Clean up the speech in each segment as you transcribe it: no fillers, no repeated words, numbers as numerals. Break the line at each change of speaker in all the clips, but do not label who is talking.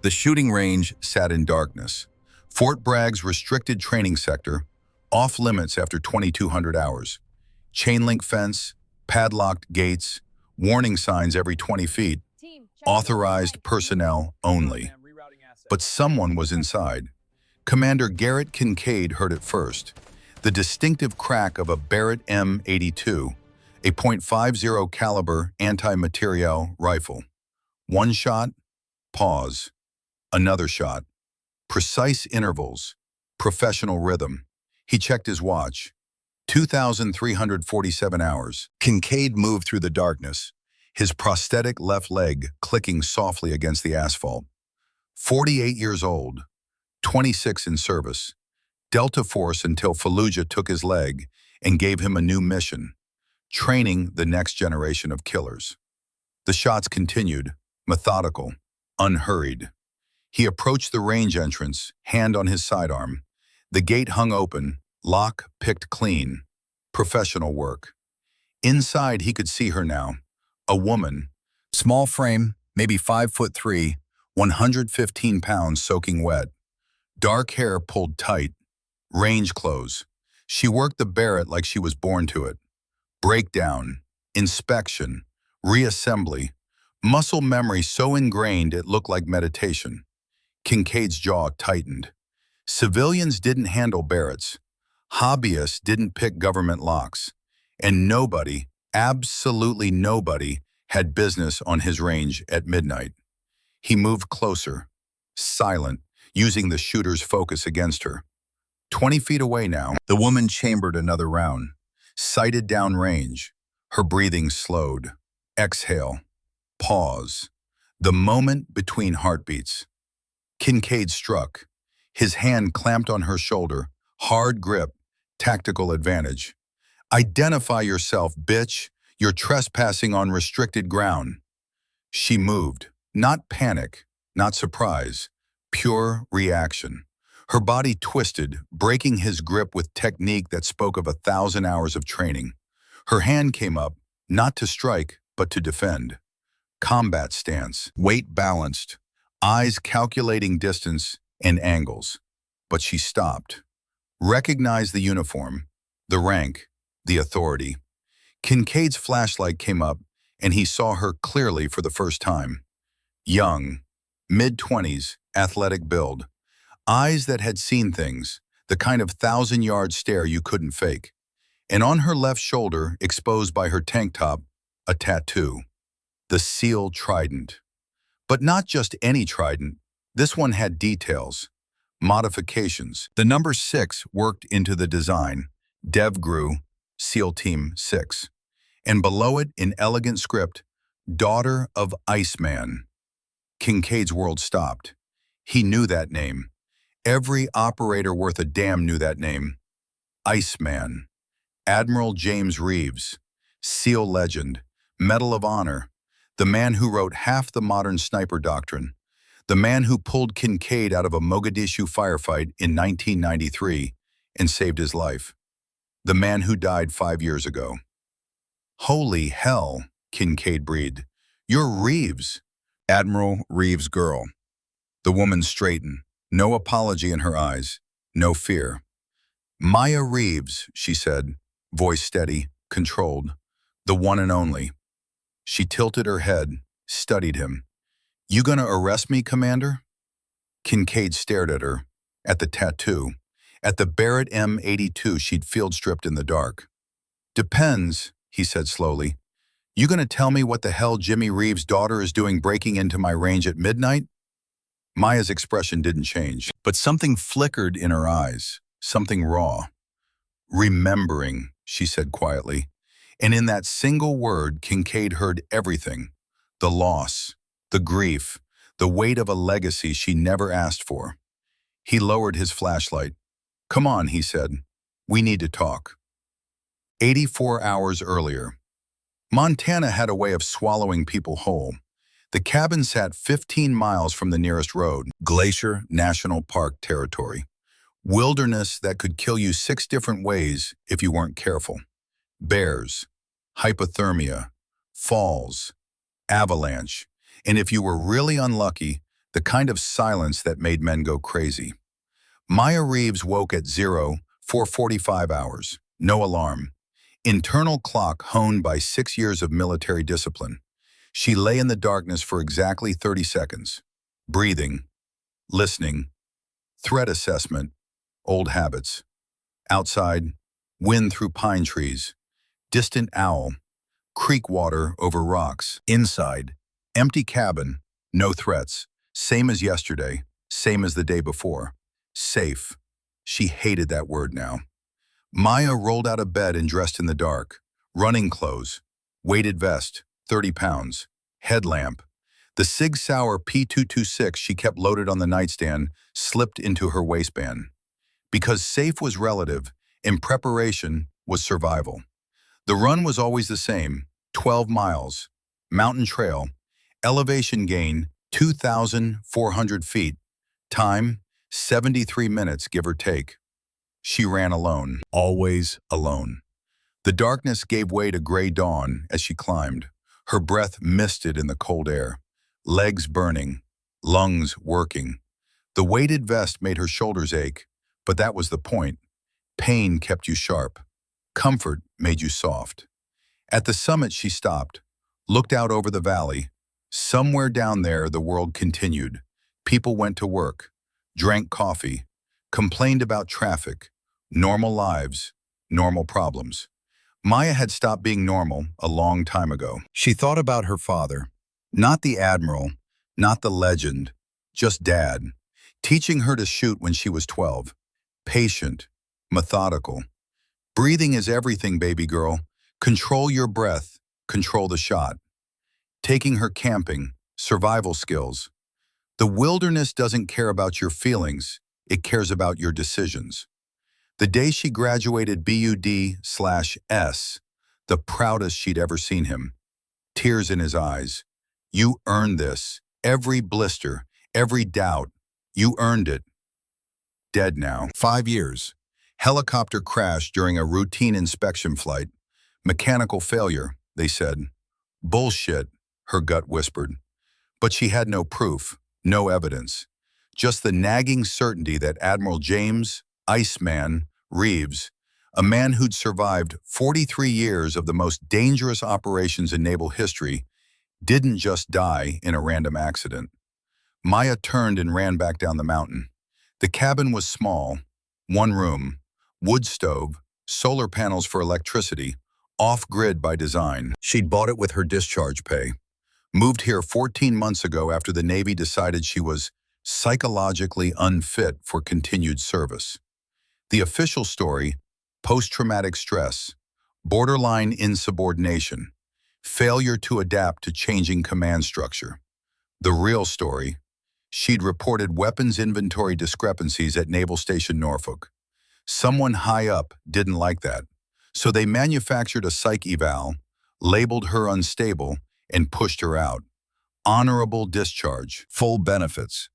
The shooting range sat in darkness. Fort Bragg's restricted training sector, off limits after 2,200 hours. Chain link fence, padlocked gates, warning signs every 20 feet. Authorized personnel only. But someone was inside. Commander Garrett Kincaid heard it first. The distinctive crack of a Barrett M82, a .50 caliber anti-materiel rifle. One shot, pause. Another shot. Precise intervals. Professional rhythm. He checked his watch. 2,347 hours. Kincaid moved through the darkness, his prosthetic left leg clicking softly against the asphalt. 48 years old, 26 in service. Delta Force until Fallujah took his leg and gave him a new mission, training the next generation of killers. The shots continued, methodical, unhurried. He approached the range entrance, hand on his sidearm. The gate hung open, lock picked clean. Professional work. Inside he could see her now. A woman. Small frame, maybe 5'3", 115 pounds soaking wet. Dark hair pulled tight. Range clothes. She worked the Barrett like she was born to it. Breakdown. Inspection. Reassembly. Muscle memory so ingrained it looked like meditation. Kincaid's jaw tightened. Civilians didn't handle Barretts. Hobbyists didn't pick government locks. And nobody, absolutely nobody, had business on his range at midnight. He moved closer, silent, using the shooter's focus against her. 20 feet away now, the woman chambered another round, sighted downrange. Her breathing slowed. Exhale. Pause. The moment between heartbeats. Kincaid struck. His hand clamped on her shoulder. Hard grip. Tactical advantage. Identify yourself, bitch. You're trespassing on restricted ground. She moved. Not panic. Not surprise. Pure reaction. Her body twisted, breaking his grip with technique that spoke of 1,000 hours of training. Her hand came up, not to strike, but to defend. Combat stance, weight balanced, eyes calculating distance and angles. But she stopped. Recognized the uniform, the rank, the authority. Kincaid's flashlight came up, and he saw her clearly for the first time. Young, mid-20s, athletic build. Eyes that had seen things, the kind of 1,000-yard stare you couldn't fake. And on her left shoulder, exposed by her tank top, a tattoo. The seal trident. But not just any trident. This one had details, modifications. The number 6 worked into the design. DevGru, SEAL Team 6. And below it, in elegant script, Daughter of Iceman. Kincaid's world stopped. He knew that name. Every operator worth a damn knew that name. Iceman. Admiral James Reeves. SEAL legend. Medal of Honor. The man who wrote half the modern sniper doctrine. The man who pulled Kincaid out of a Mogadishu firefight in 1993 and saved his life. The man who died 5 years ago. Holy hell, Kincaid breathed. You're Reeves. Admiral Reeves' girl. The woman straightened. No apology in her eyes. No fear. Maya Reeves, she said, voice steady, controlled. The one and only. She tilted her head, studied him. You gonna arrest me, Commander? Kincaid stared at her, at the tattoo, at the Barrett M82 she'd field-stripped in the dark. Depends, he said slowly. You gonna tell me what the hell Jimmy Reeves' daughter is doing breaking into my range at midnight? Maya's expression didn't change, but something flickered in her eyes, something raw. Remembering, she said quietly. And in that single word, Kincaid heard everything. The loss, the grief, the weight of a legacy she never asked for. He lowered his flashlight. Come on, he said. We need to talk. 84 hours earlier. Montana had a way of swallowing people whole. The cabin sat 15 miles from the nearest road, Glacier National Park territory. Wilderness that could kill you 6 different ways if you weren't careful. Bears, hypothermia, falls, avalanche, and if you were really unlucky, the kind of silence that made men go crazy. Maya Reeves woke at 04:45 hours. No alarm. Internal clock honed by 6 years of military discipline. She lay in the darkness for exactly 30 seconds. Breathing, listening, threat assessment, old habits. Outside, wind through pine trees, distant owl, creek water over rocks. Inside, empty cabin, no threats. Same as yesterday, same as the day before. Safe. She hated that word now. Maya rolled out of bed and dressed in the dark. Running clothes, weighted vest, 30 pounds, headlamp. The Sig Sauer P226 she kept loaded on the nightstand slipped into her waistband. Because safe was relative, and preparation was survival. The run was always the same, 12 miles, mountain trail, elevation gain 2,400 feet, time 73 minutes give or take. She ran alone, always alone. The darkness gave way to gray dawn as she climbed, her breath misted in the cold air, legs burning, lungs working. The weighted vest made her shoulders ache, but that was the point. Pain kept you sharp. Comfort made you soft. At the summit she stopped, looked out over the valley. Somewhere down there the world continued. People went to work, drank coffee, complained about traffic, normal lives, normal problems. Maya had stopped being normal a long time ago. She thought about her father, not the admiral, not the legend, just Dad, teaching her to shoot when she was 12. Patient, methodical. Breathing is everything, baby girl. Control your breath, control the shot. Taking her camping, survival skills. The wilderness doesn't care about your feelings, it cares about your decisions. The day she graduated BUD/S, the proudest she'd ever seen him. Tears in his eyes. You earned this. Every blister, every doubt. You earned it. Dead now. 5 years. Helicopter crash during a routine inspection flight. Mechanical failure, they said. Bullshit, her gut whispered. But she had no proof, no evidence. Just the nagging certainty that Admiral James, Iceman, Reeves, a man who'd survived 43 years of the most dangerous operations in naval history, didn't just die in a random accident. Maya turned and ran back down the mountain. The cabin was small, one room, wood stove, solar panels for electricity, off-grid by design. She'd bought it with her discharge pay. Moved here 14 months ago after the Navy decided she was psychologically unfit for continued service. The official story, post-traumatic stress, borderline insubordination, failure to adapt to changing command structure. The real story, she'd reported weapons inventory discrepancies at Naval Station Norfolk. Someone high up didn't like that, so they manufactured a psych eval, labeled her unstable, and pushed her out. Honorable discharge, full benefits,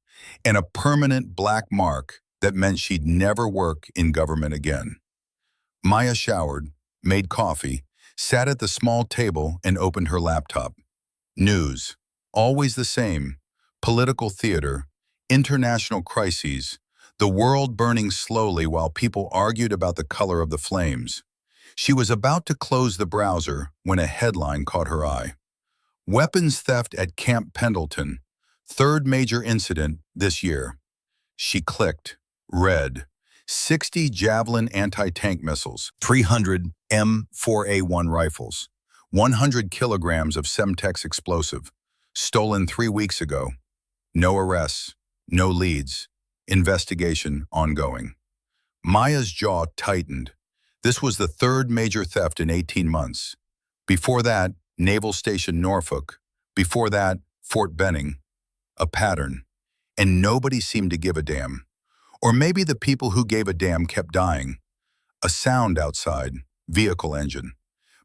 and a permanent black mark that meant she'd never work in government again. Maya showered, made coffee, sat at the small table and opened her laptop. News, always the same, political theater, international crises, the world burning slowly while people argued about the color of the flames. She was about to close the browser when a headline caught her eye. Weapons theft at Camp Pendleton, third major incident this year. She clicked, read, 60 Javelin anti-tank missiles, 300 M4A1 rifles, 100 kilograms of Semtex explosive, stolen 3 weeks ago. No arrests, no leads, investigation ongoing. Maya's jaw tightened. This was the third major theft in 18 months. Before that, Naval Station Norfolk. Before that, Fort Benning. A pattern. And nobody seemed to give a damn. Or maybe the people who gave a damn kept dying. A sound outside, vehicle engine.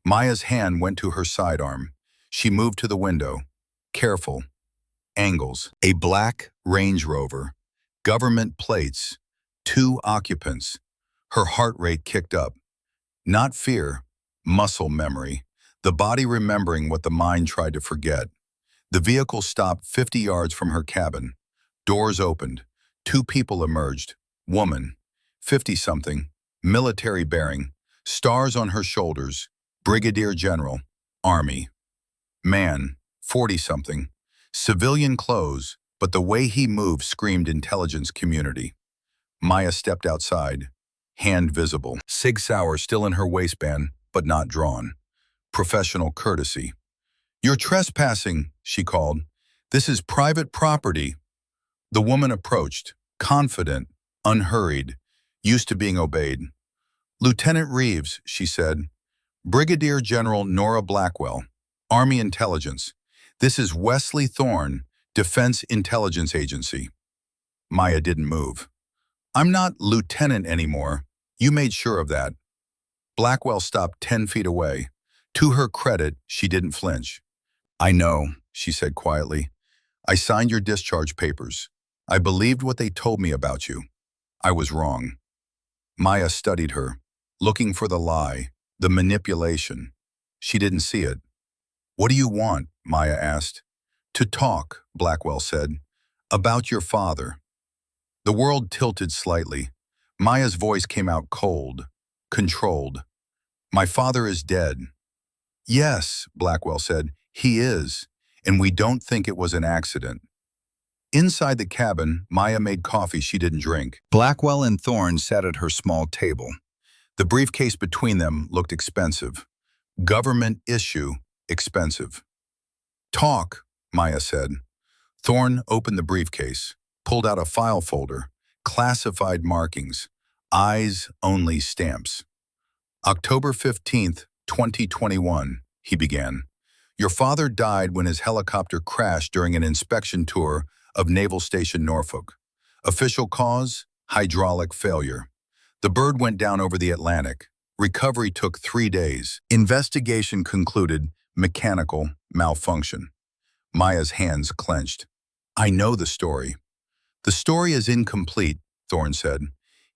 Maya's hand went to her sidearm. She moved to the window. Careful. Angles. A black Range Rover. Government plates. 2 occupants. Her heart rate kicked up. Not fear, muscle memory. The body remembering what the mind tried to forget. The vehicle stopped 50 yards from her cabin. Doors opened. Two people emerged. Woman, 50-something, military bearing, stars on her shoulders, Brigadier General, Army. Man, 40-something, civilian clothes, but the way he moved screamed intelligence community. Maya stepped outside, hand visible. Sig Sauer still in her waistband, but not drawn. Professional courtesy. "You're trespassing," she called. "This is private property." The woman approached, confident, unhurried, used to being obeyed. "Lieutenant Reeves," she said. "Brigadier General Nora Blackwell, Army Intelligence. This is Wesley Thorne, Defense Intelligence Agency." Maya didn't move. "I'm not lieutenant anymore. You made sure of that." Blackwell stopped 10 feet away. To her credit, she didn't flinch. "I know," she said quietly. "I signed your discharge papers. I believed what they told me about you. I was wrong." Maya studied her, looking for the lie, the manipulation. She didn't see it. "What do you want?" Maya asked. "To talk," Blackwell said. "About your father." The world tilted slightly. Maya's voice came out cold, controlled. "My father is dead." "Yes," Blackwell said, "he is, and we don't think it was an accident." Inside the cabin, Maya made coffee she didn't drink. Blackwell and Thorne sat at her small table. The briefcase between them looked expensive. Government issue, expensive. "Talk," Maya said. Thorne opened the briefcase, pulled out a file folder, classified markings, eyes-only stamps. "October 15th, 2021, he began. "Your father died when his helicopter crashed during an inspection tour of Naval Station Norfolk. Official cause, hydraulic failure. The bird went down over the Atlantic. Recovery took 3 days. Investigation concluded mechanical malfunction." Maya's hands clenched. "I know the story." "The story is incomplete," Thorne said.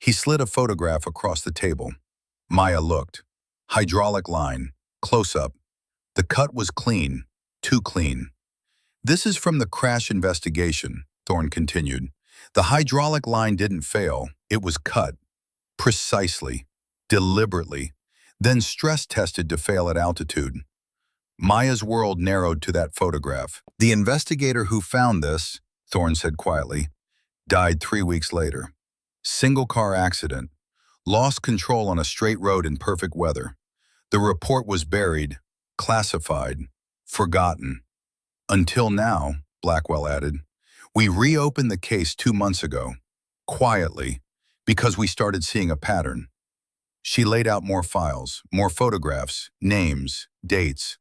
He slid a photograph across the table. Maya looked. Hydraulic line, close-up. The cut was clean, too clean. "This is from the crash investigation," Thorne continued. "The hydraulic line didn't fail. It was cut. Precisely. Deliberately. Then stress-tested to fail at altitude." Maya's world narrowed to that photograph. "The investigator who found this," Thorne said quietly, "died 3 weeks later. Single-car accident. Lost control on a straight road in perfect weather. The report was buried, classified, forgotten. Until now," Blackwell added. "We reopened the case 2 months ago, quietly, because we started seeing a pattern." She laid out more files, more photographs, names, dates.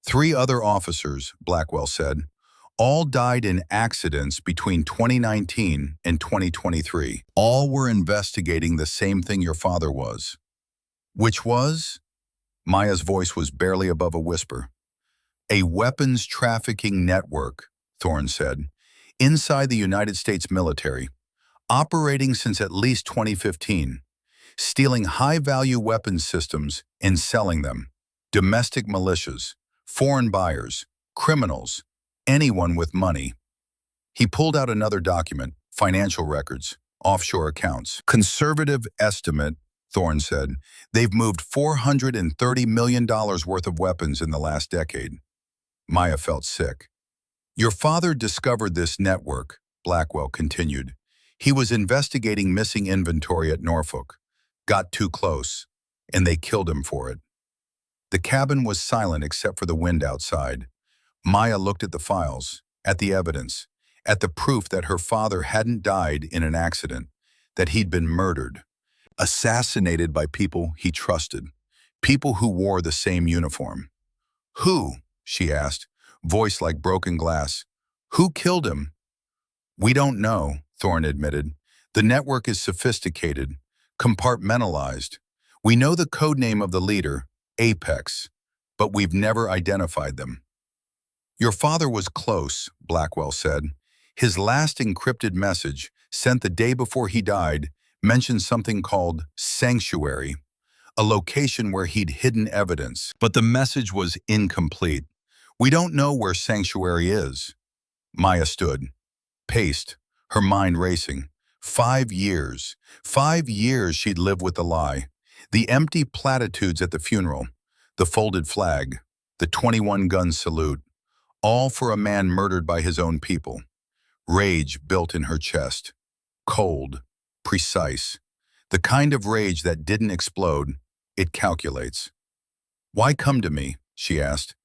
3 other officers, Blackwell said, all died in accidents between 2019 and 2023. All were investigating the same thing your father was. "Which was?" Maya's voice was barely above a whisper. "A weapons trafficking network," Thorne said, "inside the United States military, operating since at least 2015, stealing high-value weapons systems and selling them. Domestic militias, foreign buyers, criminals, anyone with money." He pulled out another document, financial records, offshore accounts. "Conservative estimate," Thorne said, "they've moved $430 million worth of weapons in the last decade." Maya felt sick. "Your father discovered this network," Blackwell continued. "He was investigating missing inventory at Norfolk, got too close, and they killed him for it." The cabin was silent except for the wind outside. Maya looked at the files, at the evidence, at the proof that her father hadn't died in an accident, that he'd been murdered, assassinated by people he trusted, people who wore the same uniform. "Who?" she asked, voice like broken glass. "Who killed him?" "We don't know," Thorne admitted. "The network is sophisticated, compartmentalized. We know the code name of the leader, Apex, but we've never identified them." "Your father was close," Blackwell said. "His last encrypted message, sent the day before he died, mentioned something called Sanctuary, a location where he'd hidden evidence. But the message was incomplete. We don't know where Sanctuary is." Maya stood, paced, her mind racing. 5 years. 5 years she'd lived with the lie. The empty platitudes at the funeral, the folded flag, the 21-gun salute, all for a man murdered by his own people. Rage built in her chest. Cold, precise. The kind of rage that didn't explode, it calculates. "Why come to me?" she asked.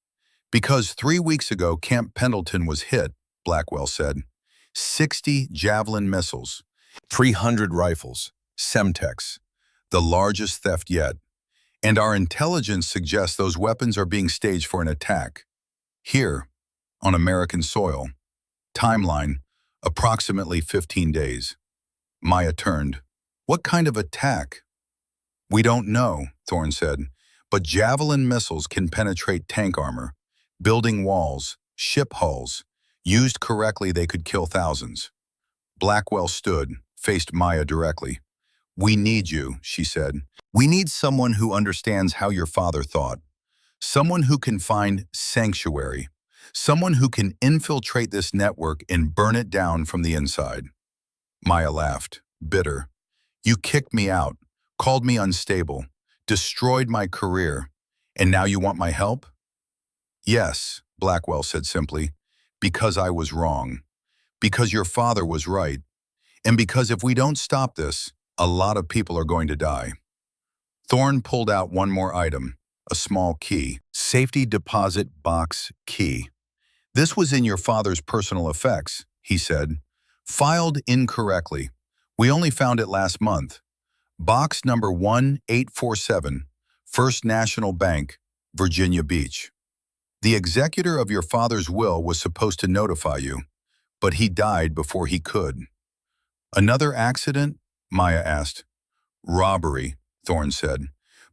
"Because 3 weeks ago Camp Pendleton was hit," Blackwell said. 60 Javelin missiles, 300 rifles, Semtex, the largest theft yet. And our intelligence suggests those weapons are being staged for an attack. Here, on American soil. Timeline, approximately 15 days. Maya turned. "What kind of attack?" "We don't know," Thorne said, "but Javelin missiles can penetrate tank armor, building walls, ship hulls. Used correctly, they could kill thousands." Blackwell stood, faced Maya directly. "We need you," she said. "We need someone who understands how your father thought. Someone who can find sanctuary. Someone who can infiltrate this network and burn it down from the inside." Maya laughed, bitter. "You kicked me out, called me unstable, destroyed my career, and now you want my help?" "Yes," Blackwell said simply, "because I was wrong. Because your father was right. And because if we don't stop this, a lot of people are going to die." Thorne pulled out one more item, a small key. "Safety deposit box key. This was in your father's personal effects," he said. "Filed incorrectly. We only found it last month. Box number 1847, First National Bank, Virginia Beach. The executor of your father's will was supposed to notify you, but he died before he could." "Another accident?" Maya asked. "Robbery," Thorne said.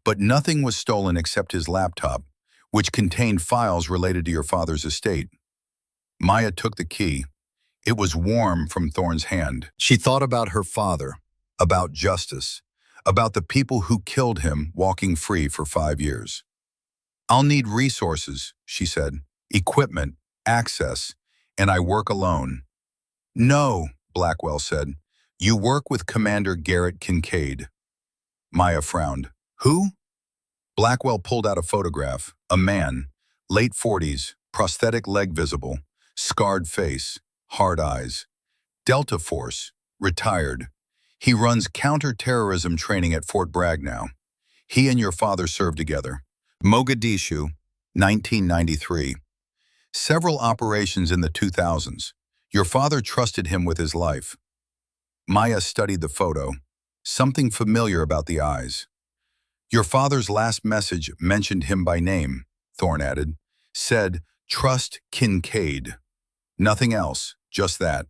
"But nothing was stolen except his laptop, which contained files related to your father's estate." Maya took the key. It was warm from Thorne's hand. She thought about her father, about justice, about the people who killed him walking free for 5 years. "I'll need resources," she said. "Equipment, access, and I work alone." "No," Blackwell said. "You work with Commander Garrett Kincaid." Maya frowned. "Who?" Blackwell pulled out a photograph. A man, late 40s, prosthetic leg visible, scarred face, hard eyes. Delta Force, retired. He runs counter-terrorism training at Fort Bragg now. He and your father served together. Mogadishu, 1993. Several operations in the 2000s. Your father trusted him with his life. Maya studied the photo. Something familiar about the eyes. "Your father's last message mentioned him by name," Thorne added. "Said, 'Trust Kincaid.' Nothing else, just that."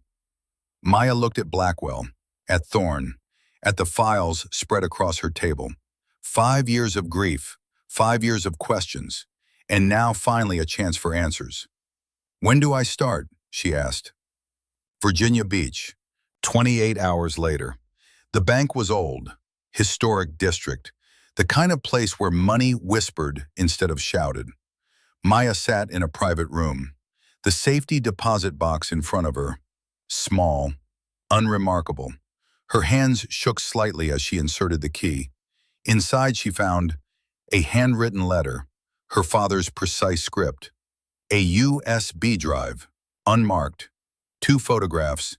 Maya looked at Blackwell, at Thorne, at the files spread across her table. 5 years of grief, 5 years of questions, and now finally a chance for answers. "When do I start?" she asked. Virginia Beach, 28 hours later. The bank was old, historic district, the kind of place where money whispered instead of shouted. Maya sat in a private room, the safety deposit box in front of her, small, unremarkable. Her hands shook slightly as she inserted the key. Inside she found a handwritten letter, her father's precise script, a USB drive, unmarked, 2 photographs,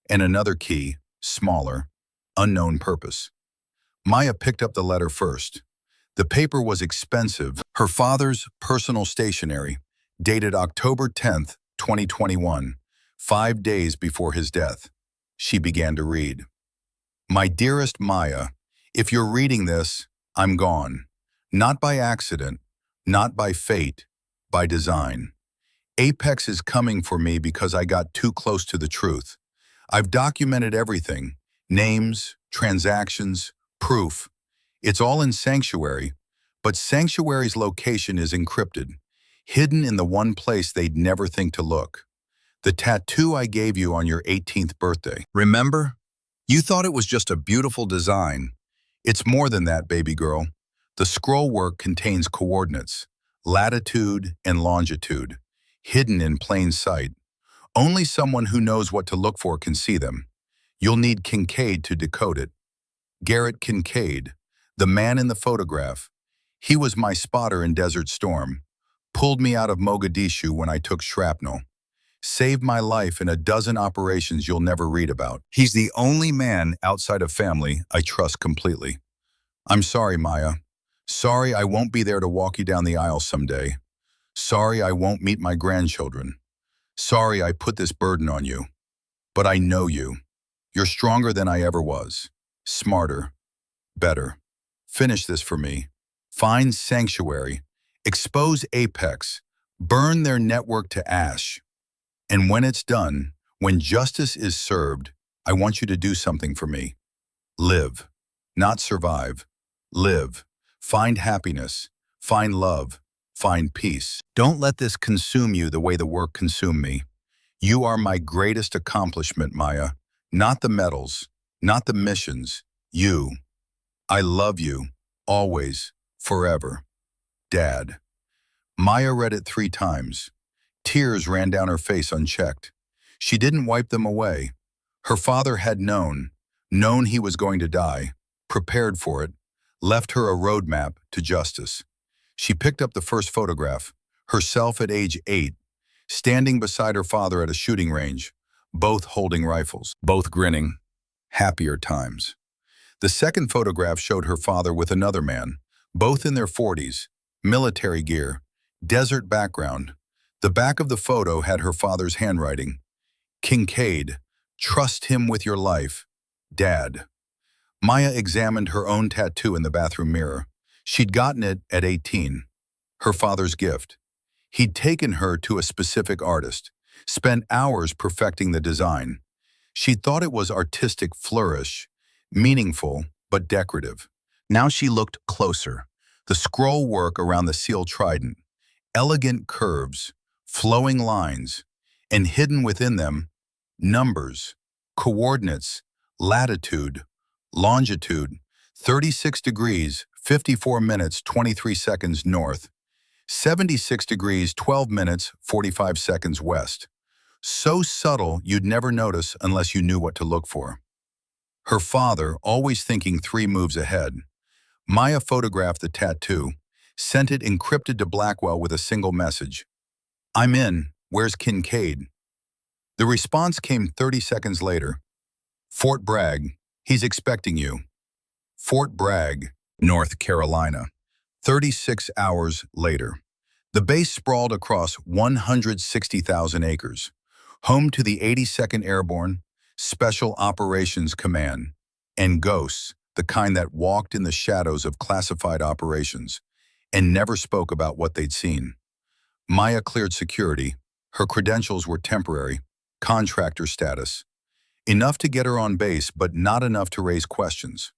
and another key, smaller, unknown purpose. Maya picked up the letter first. The paper was expensive, her father's personal stationery, dated October 10th, 2021, 5 days before his death. She began to read. "My dearest Maya, if you're reading this, I'm gone. Not by accident, not by fate, by design. Apex is coming for me because I got too close to the truth. I've documented everything, names, transactions, proof. It's all in Sanctuary, but Sanctuary's location is encrypted, hidden in the one place they'd never think to look. The tattoo I gave you on your 18th birthday. Remember? You thought it was just a beautiful design. It's more than that, baby girl. The scroll work contains coordinates, latitude and longitude, hidden in plain sight. Only someone who knows what to look for can see them. You'll need Kincaid to decode it. Garrett Kincaid, the man in the photograph. He was my spotter in Desert Storm, pulled me out of Mogadishu when I took shrapnel, saved my life in a dozen operations you'll never read about. He's the only man outside of family I trust completely. I'm sorry, Maya. Sorry I won't be there to walk you down the aisle someday. Sorry I won't meet my grandchildren. Sorry I put this burden on you. But I know you. You're stronger than I ever was. Smarter. Better. Finish this for me. Find sanctuary. Expose Apex. Burn their network to ash. And when it's done, when justice is served, I want you to do something for me. Live. Not survive. Live. Find happiness. Find love. Find peace. Don't let this consume you the way the work consumed me. You are my greatest accomplishment, Maya. Not the medals, not the missions. You. I love you. Always. Forever. Dad. Maya read it 3 times. Tears ran down her face unchecked. She didn't wipe them away. Her father had known he was going to die, prepared for it, left her a roadmap to justice. She picked up the first photograph, herself at age 8, standing beside her father at a shooting range, both holding rifles, both grinning. Happier times. The second photograph showed her father with another man, both in their 40s, military gear, desert background. The back of the photo had her father's handwriting. Kincaid, trust him with your life. Dad. Maya examined her own tattoo in the bathroom mirror. She'd gotten it at 18. Her father's gift. He'd taken her to a specific artist, spent hours perfecting the design. She thought it was artistic flourish, meaningful but decorative. Now she looked closer. The scroll work around the seal trident, elegant curves, flowing lines, and hidden within them, numbers, coordinates, latitude, longitude, 36 degrees, 54 minutes, 23 seconds north, 76 degrees, 12 minutes, 45 seconds west. So subtle you'd never notice unless you knew what to look for. Her father, always thinking 3 moves ahead. Maya photographed the tattoo, sent it encrypted to Blackwell with a single message. I'm in. Where's Kincaid? The response came 30 seconds later. Fort Bragg. He's expecting you. Fort Bragg, North Carolina. 36 hours later. The base sprawled across 160,000 acres, home to the 82nd Airborne, Special Operations Command, and ghosts, the kind that walked in the shadows of classified operations and never spoke about what they'd seen. Maya cleared security. Her credentials were temporary, contractor status. Enough to get her on base, but not enough to raise questions.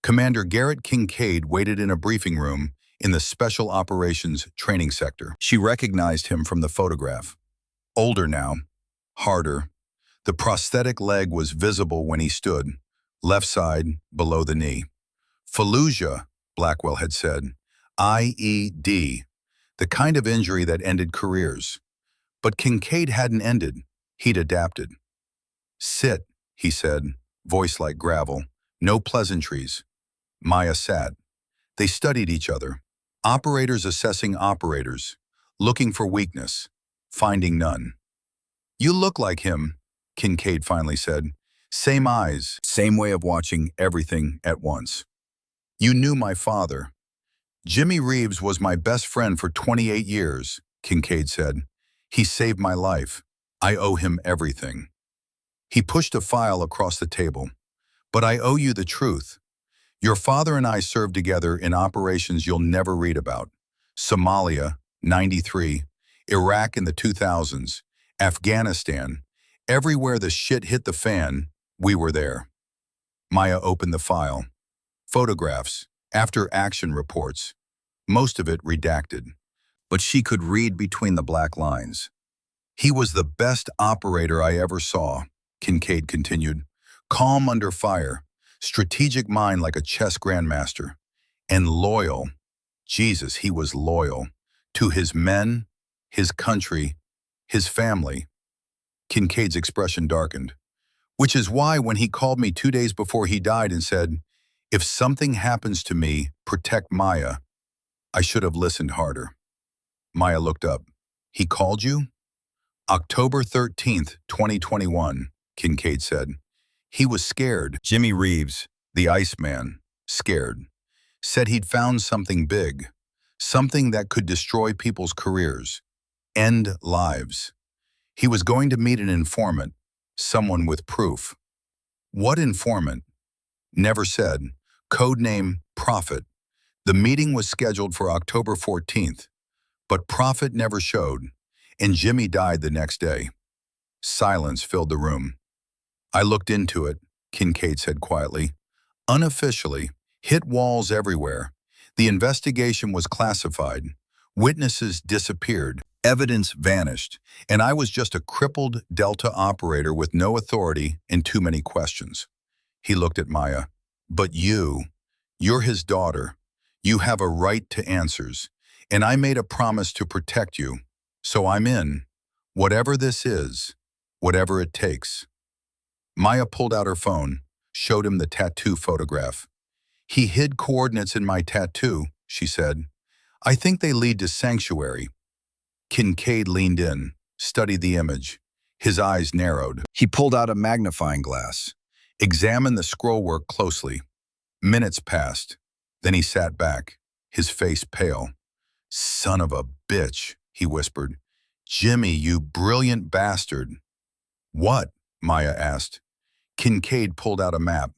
Commander Garrett Kincaid waited in a briefing room in the Special Operations Training Sector. She recognized him from the photograph. Older now, harder. The prosthetic leg was visible when he stood, left side, below the knee. Fallujah, Blackwell had said. IED, the kind of injury that ended careers. But Kincaid hadn't ended. He'd adapted. Sit, he said, voice like gravel. No pleasantries. Maya sat. They studied each other. Operators assessing operators, looking for weakness, finding none. You look like him, Kincaid finally said. Same eyes, same way of watching everything at once. You knew my father. Jimmy Reeves was my best friend for 28 years, Kincaid said. He saved my life. I owe him everything. He pushed a file across the table. But I owe you the truth. Your father and I served together in operations you'll never read about. Somalia, 93, Iraq in the 2000s, Afghanistan. Everywhere the shit hit the fan, we were there. Maya opened the file. Photographs, after-action reports, most of it redacted. But she could read between the black lines. He was the best operator I ever saw, Kincaid continued. Calm under fire, strategic mind like a chess grandmaster, and loyal. Jesus, he was loyal to his men, his country, his family. Kincaid's expression darkened, which is why when he called me 2 days before he died and said, "If something happens to me, protect Maya," I should have listened harder. Maya looked up. "He called you?" "October 13th, 2021, Kincaid said. He was scared. Jimmy Reeves, the Iceman, scared. Said he'd found something big, something that could destroy people's careers, end lives. He was going to meet an informant, someone with proof. What informant? Never said. Codename Prophet. The meeting was scheduled for October 14th, but Prophet never showed, and Jimmy died the next day. Silence filled the room. "I looked into it," Kincaid said quietly. "Unofficially, hit walls everywhere. The investigation was classified. Witnesses disappeared. Evidence vanished. And I was just a crippled Delta operator with no authority and too many questions." He looked at Maya. "But you're his daughter. You have a right to answers. And I made a promise to protect you. So I'm in. Whatever this is, whatever it takes." Maya pulled out her phone, showed him the tattoo photograph. "He hid coordinates in my tattoo," she said. "I think they lead to sanctuary." Kincaid leaned in, studied the image. His eyes narrowed. He pulled out a magnifying glass, examined the scrollwork closely. Minutes passed. Then he sat back, his face pale. "Son of a bitch," he whispered. "Jimmy, you brilliant bastard." "What?" Maya asked. Kincaid pulled out a map.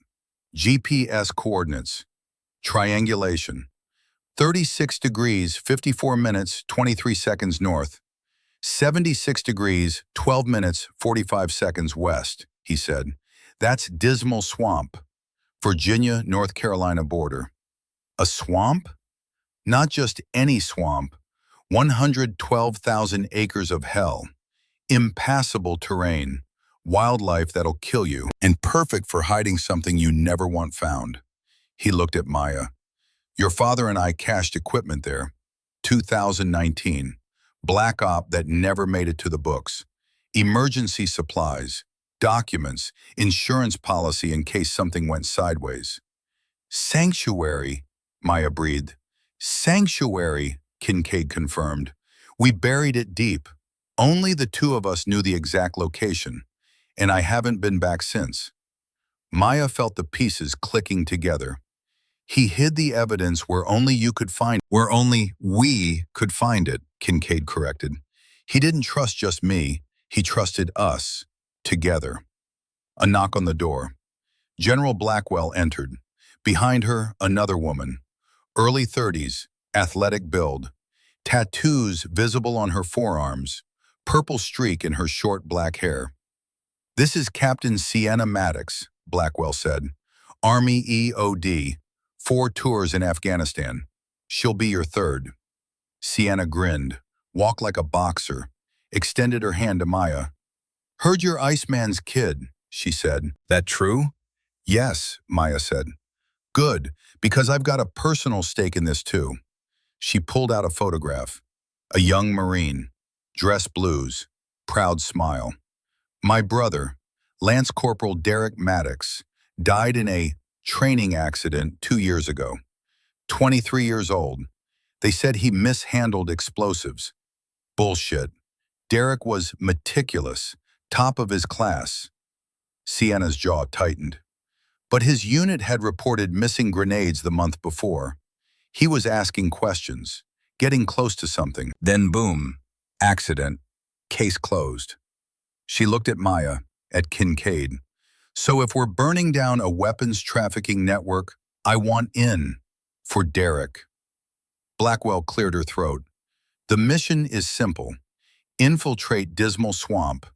GPS coordinates. Triangulation. 36 degrees, 54 minutes, 23 seconds north. 76 degrees, 12 minutes, 45 seconds west, he said. "That's Dismal Swamp, Virginia, North Carolina border." "A swamp?" "Not just any swamp. 112,000 acres of hell. Impassable terrain. Wildlife that'll kill you, and perfect for hiding something you never want found." He looked at Maya. "Your father and I cached equipment there. 2019. Black op that never made it to the books. Emergency supplies, documents, insurance policy in case something went sideways." "Sanctuary," Maya breathed. "Sanctuary," Kincaid confirmed. "We buried it deep. Only the two of us knew the exact location, and I haven't been back since." Maya felt the pieces clicking together. "He hid the evidence where only we could find it," Kincaid corrected. "He didn't trust just me, he trusted us, together." A knock on the door. General Blackwell entered. Behind her, another woman. Early 30s, athletic build. Tattoos visible on her forearms. Purple streak in her short black hair. "This is Captain Sienna Maddox," Blackwell said. "Army EOD. 4 tours in Afghanistan. She'll be your third." Sienna grinned, walked like a boxer, extended her hand to Maya. "Heard you're Iceman's kid," she said. "That true?" "Yes," Maya said. "Good, because I've got a personal stake in this too." She pulled out a photograph. A young Marine, dress blues, proud smile. "My brother, Lance Corporal Derek Maddox, died in a training accident 2 years ago. 23 years old. They said he mishandled explosives. Bullshit. Derek was meticulous, top of his class." Sienna's jaw tightened. "But his unit had reported missing grenades the month before. He was asking questions, getting close to something. Then boom, accident, case closed." She looked at Maya, at Kincaid. "So if we're burning down a weapons trafficking network, I want in, for Derek." Blackwell cleared her throat. "The mission is simple. Infiltrate Dismal Swamp,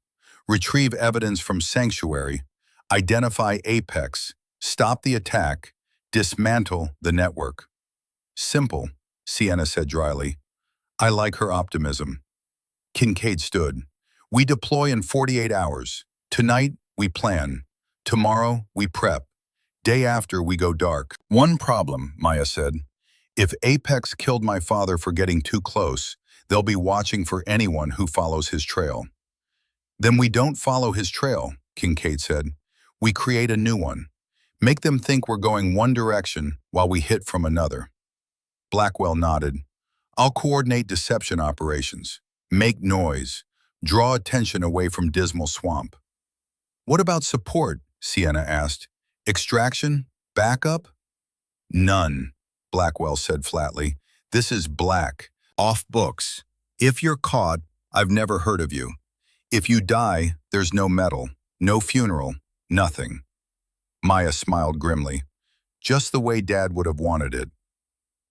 retrieve evidence from Sanctuary, identify Apex, stop the attack, dismantle the network." "Simple," Sienna said dryly. "I like her optimism." Kincaid stood. "We deploy in 48 hours. Tonight, we plan. Tomorrow, we prep. Day after, we go dark." "One problem," Maya said. "If Apex killed my father for getting too close, they'll be watching for anyone who follows his trail." Then we don't follow his trail, Kincaid said. We create a new one. Make them think we're going one direction while we hit from another. Blackwell nodded. I'll coordinate deception operations, make noise, draw attention away from Dismal Swamp. What about support? Sienna asked. Extraction? Backup? None, Blackwell said flatly. This is black. Off books. If you're caught, I've never heard of you. If you die, there's no medal, no funeral, nothing. Maya smiled grimly. Just the way Dad would have wanted it.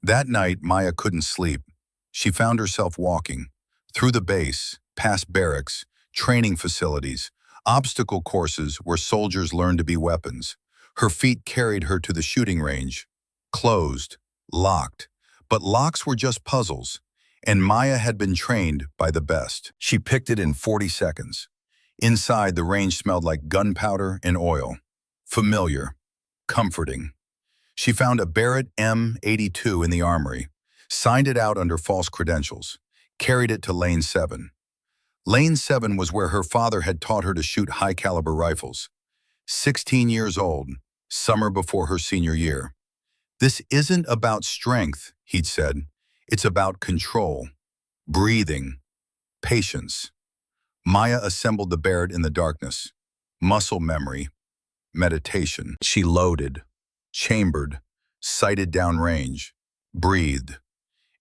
That night, Maya couldn't sleep. She found herself walking through the base, past barracks, training facilities, obstacle courses where soldiers learned to be weapons. Her feet carried her to the shooting range. Closed, locked. But locks were just puzzles, and Maya had been trained by the best. She picked it in 40 seconds. Inside, the range smelled like gunpowder and oil. Familiar, comforting. She found a Barrett M82 in the armory, signed it out under false credentials, carried it to Lane 7. Lane 7 was where her father had taught her to shoot high-caliber rifles. 16 years old, summer before her senior year. This isn't about strength, he'd said. It's about control, breathing, patience. Maya assembled the Barrett in the darkness. Muscle memory, meditation. She loaded, chambered, sighted downrange, breathed.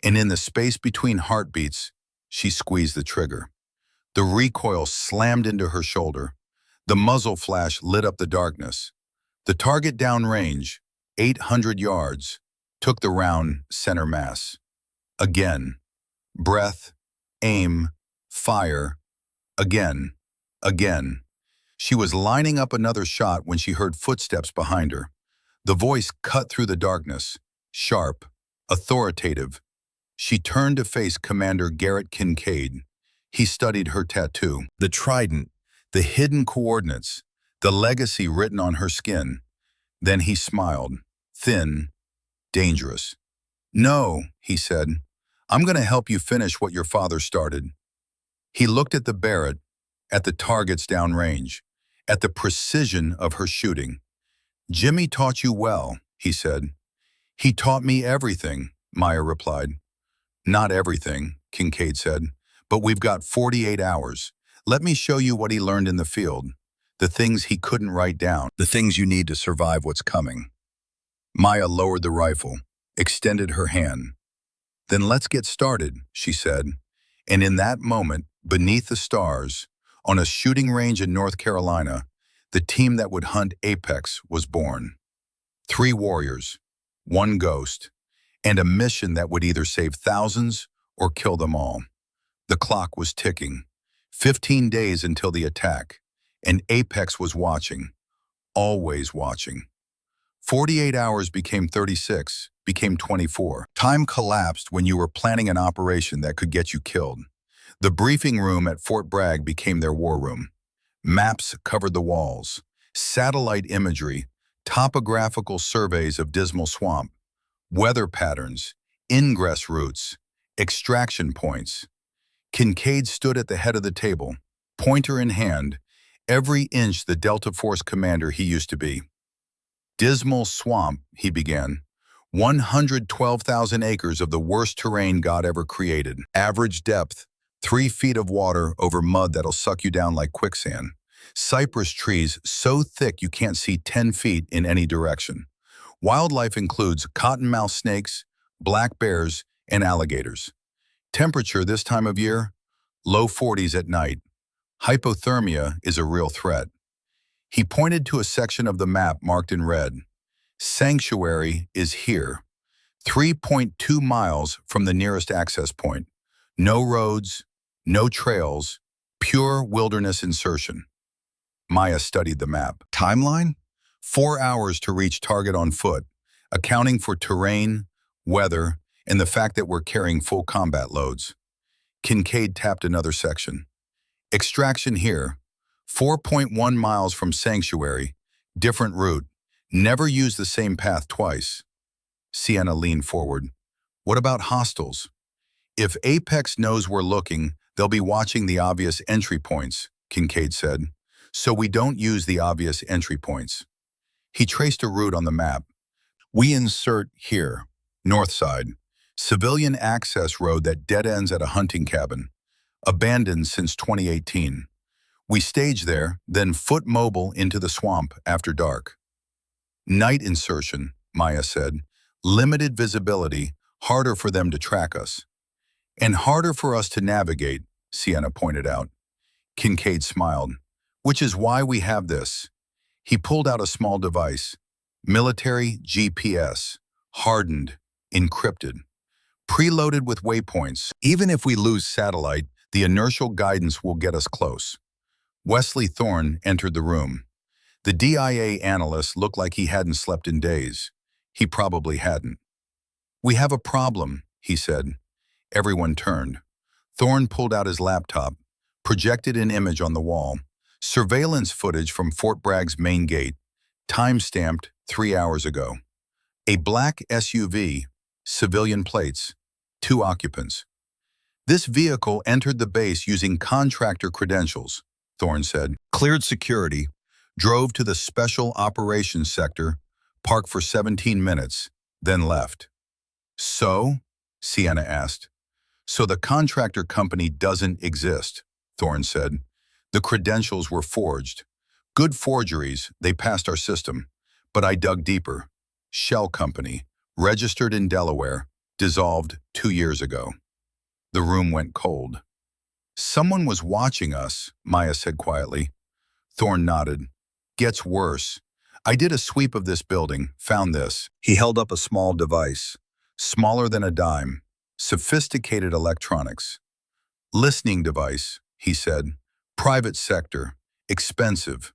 And in the space between heartbeats, she squeezed the trigger. The recoil slammed into her shoulder. The muzzle flash lit up the darkness. The target downrange, 800 yards, took the round center mass. Again, breath, aim, fire, again, again. She was lining up another shot when she heard footsteps behind her. The voice cut through the darkness, sharp, authoritative. She turned to face Commander Garrett Kincaid. He studied her tattoo, the trident, the hidden coordinates, the legacy written on her skin. Then he smiled, thin, dangerous. No, he said, I'm going to help you finish what your father started. He looked at the Barrett, at the targets downrange, at the precision of her shooting. Jimmy taught you well, he said. He taught me everything, Maya replied. Not everything, Kincaid said, but we've got 48 hours. Let me show you what he learned in the field, the things he couldn't write down, the things you need to survive what's coming. Maya lowered the rifle, extended her hand. Then let's get started, she said. And in that moment, beneath the stars, on a shooting range in North Carolina, the team that would hunt Apex was born. 3 warriors, 1 ghost, and a mission that would either save thousands or kill them all. The clock was ticking. 15 days until the attack, and Apex was watching, always watching. 48 hours became 36, became 24. Time collapsed when you were planning an operation that could get you killed. The briefing room at Fort Bragg became their war room. Maps covered the walls, satellite imagery, topographical surveys of Dismal Swamp, weather patterns, ingress routes, extraction points. Kincaid stood at the head of the table, pointer in hand, every inch the Delta Force commander he used to be. Dismal Swamp, he began. 112,000 acres of the worst terrain God ever created. Average depth, 3 feet of water over mud that'll suck you down like quicksand. Cypress trees so thick you can't see 10 feet in any direction. Wildlife includes cottonmouth snakes, black bears, and alligators. Temperature this time of year, low 40s at night. Hypothermia is a real threat. He pointed to a section of the map marked in red. Sanctuary is here, 3.2 miles from the nearest access point. No roads, no trails, pure wilderness insertion. Maya studied the map. Timeline? 4 hours to reach target on foot, accounting for terrain, weather, and the fact that we're carrying full combat loads. Kincaid tapped another section. Extraction here, 4.1 miles from Sanctuary, different route, never use the same path twice. Sienna leaned forward. What about hostiles? If Apex knows we're looking, they'll be watching the obvious entry points, Kincaid said, so we don't use the obvious entry points. He traced a route on the map. We insert here, north side, civilian access road that dead ends at a hunting cabin, abandoned since 2018. We stage there, then foot mobile into the swamp after dark. Night insertion, Maya said. Limited visibility, harder for them to track us. And harder for us to navigate, Sienna pointed out. Kincaid smiled. Which is why we have this. He pulled out a small device. Military GPS. Hardened. Encrypted. Preloaded with waypoints. Even if we lose satellite, the inertial guidance will get us close. Wesley Thorne entered the room. The DIA analyst looked like he hadn't slept in days. He probably hadn't. We have a problem, he said. Everyone turned. Thorne pulled out his laptop, projected an image on the wall. Surveillance footage from Fort Bragg's main gate, time-stamped 3 hours ago. A black SUV, civilian plates, 2 occupants. This vehicle entered the base using contractor credentials, Thorne said. Cleared security, drove to the Special Operations Sector, parked for 17 minutes, then left. So? Sienna asked. So the contractor company doesn't exist, Thorne said. The credentials were forged. Good forgeries, they passed our system. But I dug deeper. Shell company, registered in Delaware, dissolved 2 years ago. The room went cold. Someone was watching us, Maya said quietly. Thorne nodded. Gets worse. I did a sweep of this building, found this. He held up a small device, smaller than a dime, sophisticated electronics. Listening device, he said. Private sector, expensive.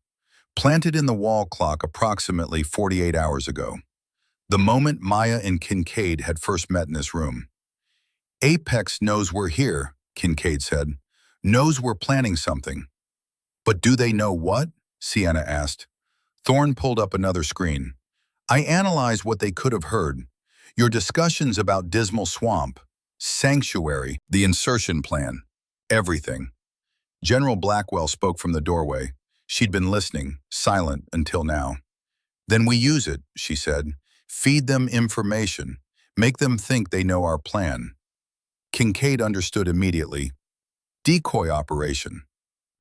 Planted in the wall clock approximately 48 hours ago. The moment Maya and Kincaid had first met in this room. Apex knows we're here, Kincaid said. Knows we're planning something. But do they know what? Sienna asked. Thorne pulled up another screen. I analyzed what they could have heard. Your discussions about Dismal Swamp, Sanctuary, the insertion plan, everything. General Blackwell spoke from the doorway. She'd been listening, silent until now. Then we use it, she said. Feed them information. Make them think they know our plan. Kincaid understood immediately. Decoy operation.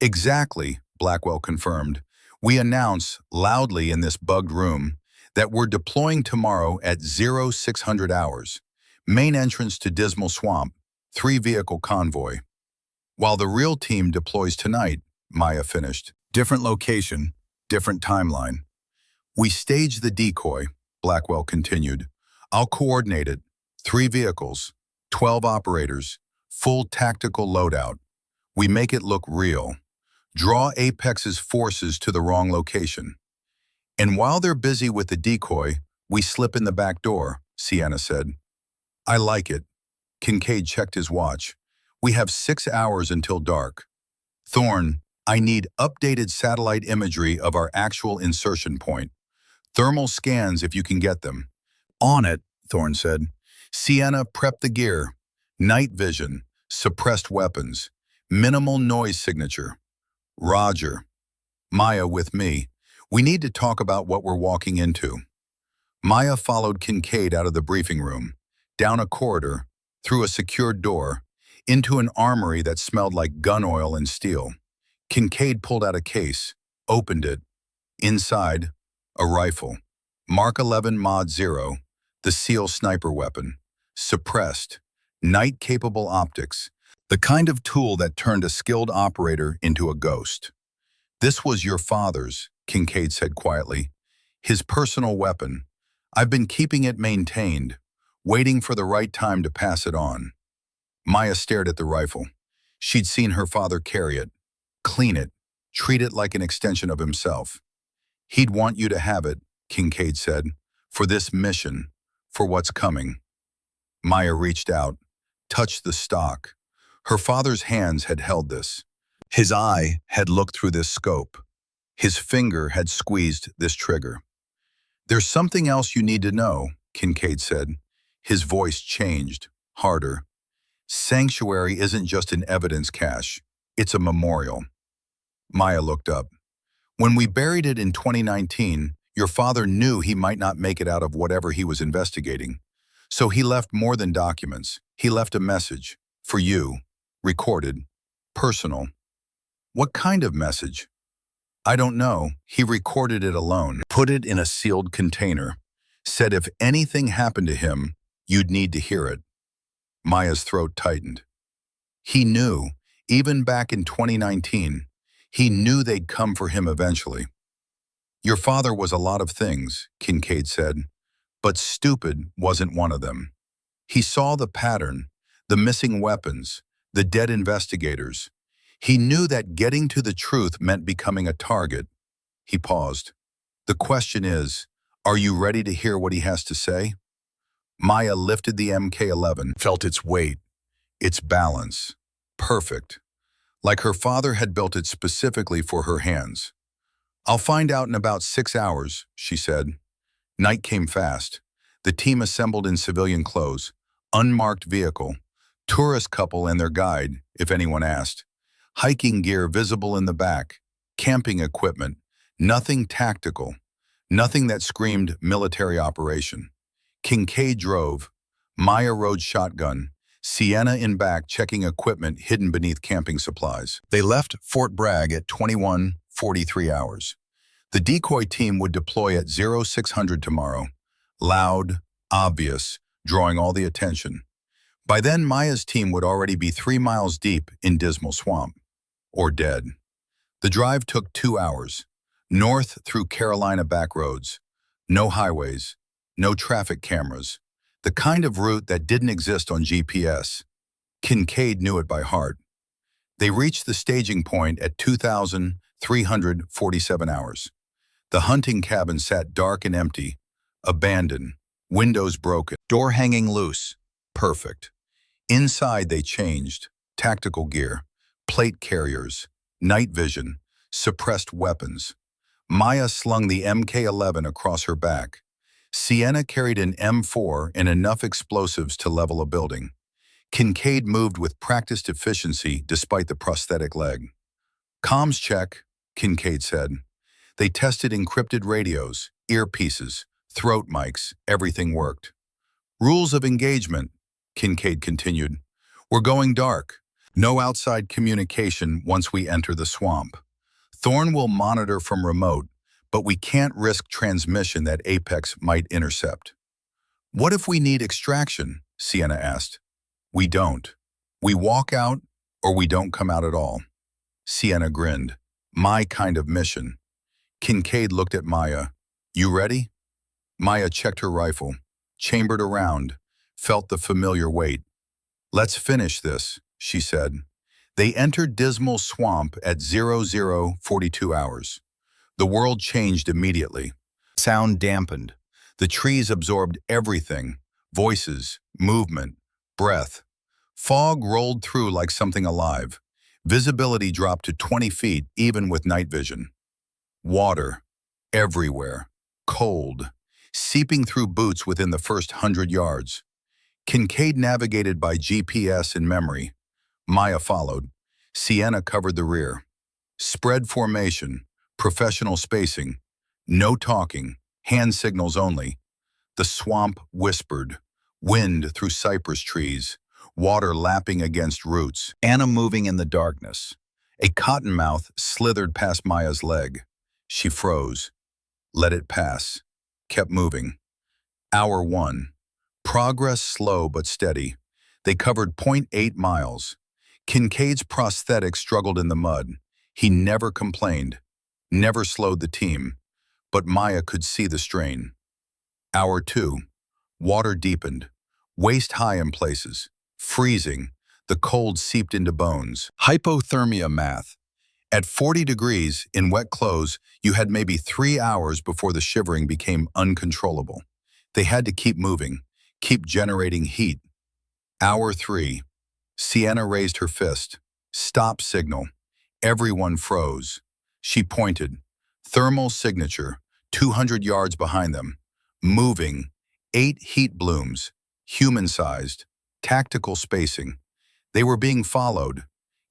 Exactly, Blackwell confirmed. We announce, loudly in this bugged room, that we're deploying tomorrow at 0600 hours. Main entrance to Dismal Swamp, 3-vehicle convoy. While the real team deploys tonight, Maya finished. Different location, different timeline. We stage the decoy, Blackwell continued. I'll coordinate it. 3 vehicles, 12 operators, full tactical loadout. We make it look real. Draw Apex's forces to the wrong location. And while they're busy with the decoy, we slip in the back door, Sienna said. I like it. Kincaid checked his watch. We have 6 hours until dark. Thorne, I need updated satellite imagery of our actual insertion point. Thermal scans if you can get them. On it, Thorne said. Sienna, prep the gear. Night vision, suppressed weapons, minimal noise signature. Roger. Maya with me. We need to talk about what we're walking into. Maya followed Kincaid out of the briefing room, down a corridor, through a secured door, into an armory that smelled like gun oil and steel. Kincaid pulled out a case, opened it. Inside, a rifle. Mark 11 Mod 0, the SEAL sniper weapon. Suppressed, night-capable optics, the kind of tool that turned a skilled operator into a ghost. This was your father's, Kincaid said quietly. His personal weapon. I've been keeping it maintained, waiting for the right time to pass it on. Maya stared at the rifle. She'd seen her father carry it, clean it, treat it like an extension of himself. He'd want you to have it, Kincaid said, for this mission, for what's coming. Maya reached out, touched the stock. Her father's hands had held this. His eye had looked through this scope. His finger had squeezed this trigger. There's something else you need to know, Kincaid said. His voice changed, harder. Sanctuary isn't just an evidence cache. It's a memorial. Maya looked up. When we buried it in 2019, your father knew he might not make it out of whatever he was investigating. So he left more than documents. He left a message. For you. Recorded. Personal. What kind of message? I don't know. He recorded it alone. Put it in a sealed container. Said if anything happened to him, you'd need to hear it. Maya's throat tightened. He knew, even back in 2019, he knew they'd come for him eventually. Your father was a lot of things, Kincaid said, but stupid wasn't one of them. He saw the pattern, the missing weapons, the dead investigators. He knew that getting to the truth meant becoming a target. He paused. The question is, are you ready to hear what he has to say? Maya lifted the MK-11, felt its weight, its balance. Perfect. Like her father had built it specifically for her hands. I'll find out in about 6 hours, she said. Night came fast. The team assembled in civilian clothes, unmarked vehicle, tourist couple and their guide, if anyone asked, hiking gear visible in the back, camping equipment, nothing tactical, nothing that screamed military operation. Kincaid drove, Maya rode shotgun, Sienna in back checking equipment hidden beneath camping supplies. They left Fort Bragg at 21:43 hours. The decoy team would deploy at 0600 tomorrow. Loud, obvious, drawing all the attention. By then, Maya's team would already be 3 miles deep in Dismal Swamp. Or dead. The drive took 2 hours. North through Carolina back roads. No highways. No traffic cameras. The kind of route that didn't exist on GPS. Kincaid knew it by heart. They reached the staging point at 2,347 hours. The hunting cabin sat dark and empty, abandoned, windows broken, door hanging loose. Perfect. Inside they changed, tactical gear, plate carriers, night vision, suppressed weapons. Maya slung the MK-11 across her back. Sienna carried an M4 and enough explosives to level a building. Kincaid moved with practiced efficiency despite the prosthetic leg. Comms check, Kincaid said. They tested encrypted radios, earpieces, throat mics, everything worked. Rules of engagement, Kincaid continued. We're going dark. No outside communication once we enter the swamp. Thorne will monitor from remote, but we can't risk transmission that Apex might intercept. What if we need extraction? Sienna asked. We don't. We walk out or we don't come out at all. Sienna grinned. My kind of mission. Kincaid looked at Maya. You ready? Maya checked her rifle, chambered around, felt the familiar weight. Let's finish this, she said. They entered Dismal Swamp at 0042 hours. The world changed immediately. Sound dampened. The trees absorbed everything, voices, movement, breath. Fog rolled through like something alive. Visibility dropped to 20 feet even with night vision. Water, everywhere, cold, seeping through boots within the first 100 yards. Kincaid navigated by GPS and memory. Maya followed. Sienna covered the rear. Spread formation, professional spacing, no talking, hand signals only. The swamp whispered, wind through cypress trees, water lapping against roots. Anna moving in the darkness. A cottonmouth slithered past Maya's leg. She froze. Let it pass. Kept moving. Hour 1. Progress slow but steady. They covered 0.8 miles. Kincaid's prosthetic struggled in the mud. He never complained, never slowed the team, but Maya could see the strain. Hour 2. Water deepened, waist high in places, freezing. The cold seeped into bones. Hypothermia math. At 40 degrees, in wet clothes, you had maybe 3 hours before the shivering became uncontrollable. They had to keep moving, keep generating heat. Hour 3. Sienna raised her fist. Stop signal. Everyone froze. She pointed. Thermal signature, 200 yards behind them. Moving. 8 heat blooms. Human-sized. Tactical spacing. They were being followed.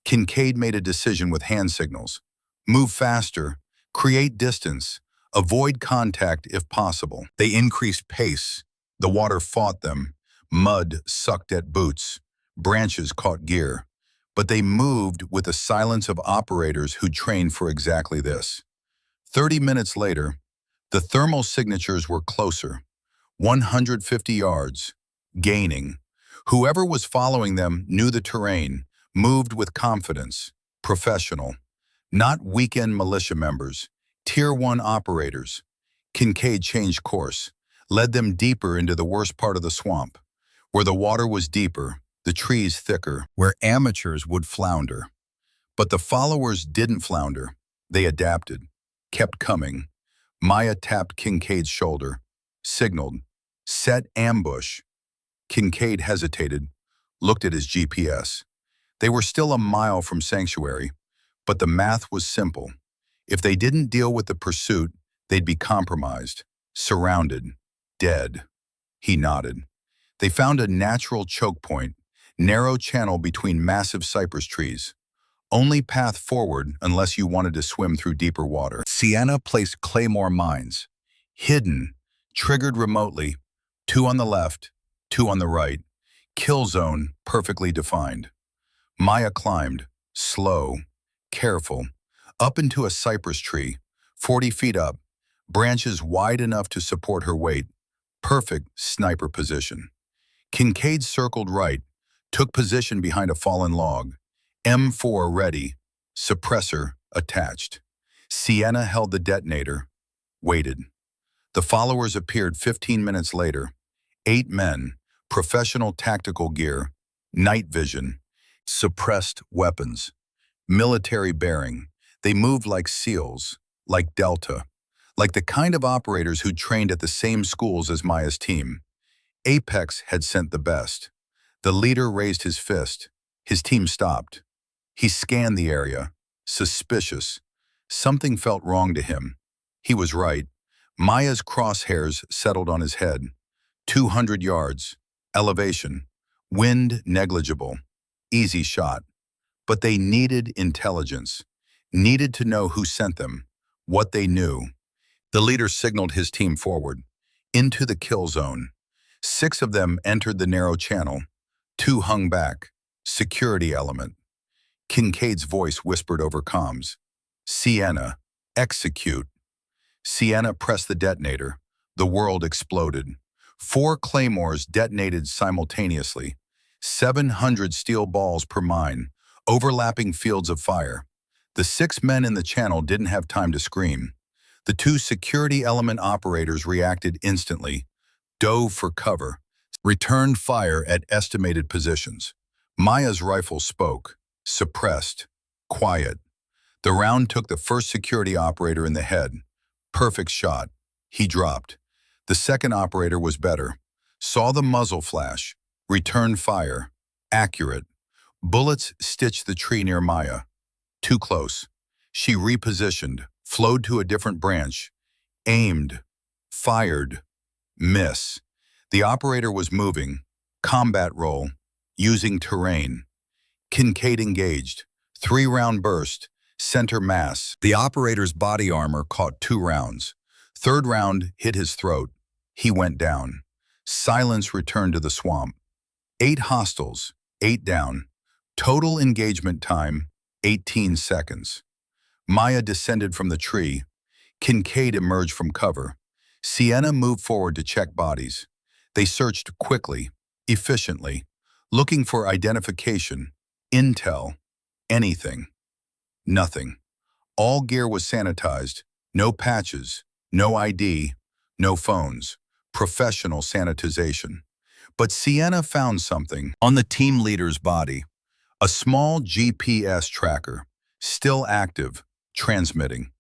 Kincaid made a decision with hand signals. Move faster, create distance, avoid contact if possible. They increased pace. The water fought them. Mud sucked at boots. Branches caught gear. But they moved with the silence of operators who trained for exactly this. 30 minutes later, the thermal signatures were closer. 150 yards, gaining. Whoever was following them knew the terrain, moved with confidence, professional. Not weekend militia members, Tier 1 operators. Kincaid changed course, led them deeper into the worst part of the swamp, where the water was deeper, the trees thicker, where amateurs would flounder. But the followers didn't flounder. They adapted, kept coming. Maya tapped Kincaid's shoulder, signaled, set ambush. Kincaid hesitated, looked at his GPS. They were still a mile from sanctuary, but the math was simple. If they didn't deal with the pursuit, they'd be compromised, surrounded, dead. He nodded. They found a natural choke point, narrow channel between massive cypress trees. Only path forward unless you wanted to swim through deeper water. Sienna placed claymore mines. Hidden, triggered remotely, 2 on the left, 2 on the right. Kill zone perfectly defined. Maya climbed, slow, careful, up into a cypress tree, 40 feet up, branches wide enough to support her weight. Perfect sniper position. Kincaid circled right, took position behind a fallen log. M4 ready, suppressor attached. Sienna held the detonator, waited. The followers appeared 15 minutes later. 8 men, professional tactical gear, night vision, suppressed weapons, military bearing. They moved like SEALs, like Delta, like the kind of operators who trained at the same schools as Maya's team. Apex had sent the best. The leader raised his fist. His team stopped. He scanned the area, suspicious. Something felt wrong to him. He was right. Maya's crosshairs settled on his head. 200 yards, elevation, wind negligible, easy shot. But they needed intelligence, needed to know who sent them, what they knew. The leader signaled his team forward, into the kill zone. 6 of them entered the narrow channel. 2 hung back, security element. Kincaid's voice whispered over comms. Sienna, execute. Sienna pressed the detonator. The world exploded. 4 claymores detonated simultaneously. 700 steel balls per mine, overlapping fields of fire. The 6 men in the channel didn't have time to scream. The 2 security element operators reacted instantly, dove for cover, returned fire at estimated positions. Maya's rifle spoke. Suppressed, quiet. The round took the first security operator in the head. Perfect shot. He dropped. The second operator was better. Saw the muzzle flash. Returned fire. Accurate. Bullets stitched the tree near Maya. Too close. She repositioned, flowed to a different branch. Aimed. Fired. Miss. The operator was moving. Combat role. Using terrain. Kincaid engaged. 3-round burst. Center mass. The operator's body armor caught 2 rounds. 3rd round hit his throat. He went down. Silence returned to the swamp. 8 hostiles, 8 down. Total engagement time, 18 seconds. Maya descended from the tree. Kincaid emerged from cover. Sienna moved forward to check bodies. They searched quickly, efficiently, looking for identification, intel, anything. Nothing. All gear was sanitized. No patches, no ID, no phones. Professional sanitization. But Sienna found something on the team leader's body. A small GPS tracker, still active, transmitting.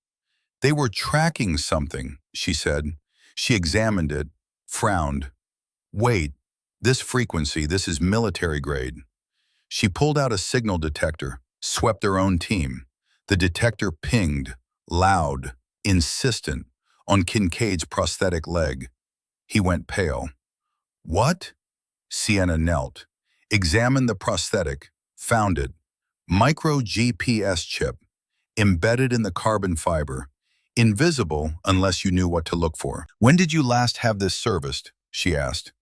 They were tracking something, she said. She examined it, frowned. Wait, this frequency, this is military grade. She pulled out a signal detector, swept her own team. The detector pinged, loud, insistent, on Kincaid's prosthetic leg. He went pale. What? Sienna knelt, examined the prosthetic, found it. Micro GPS chip, embedded in the carbon fiber, invisible unless you knew what to look for. "When did you last have this serviced?" she asked.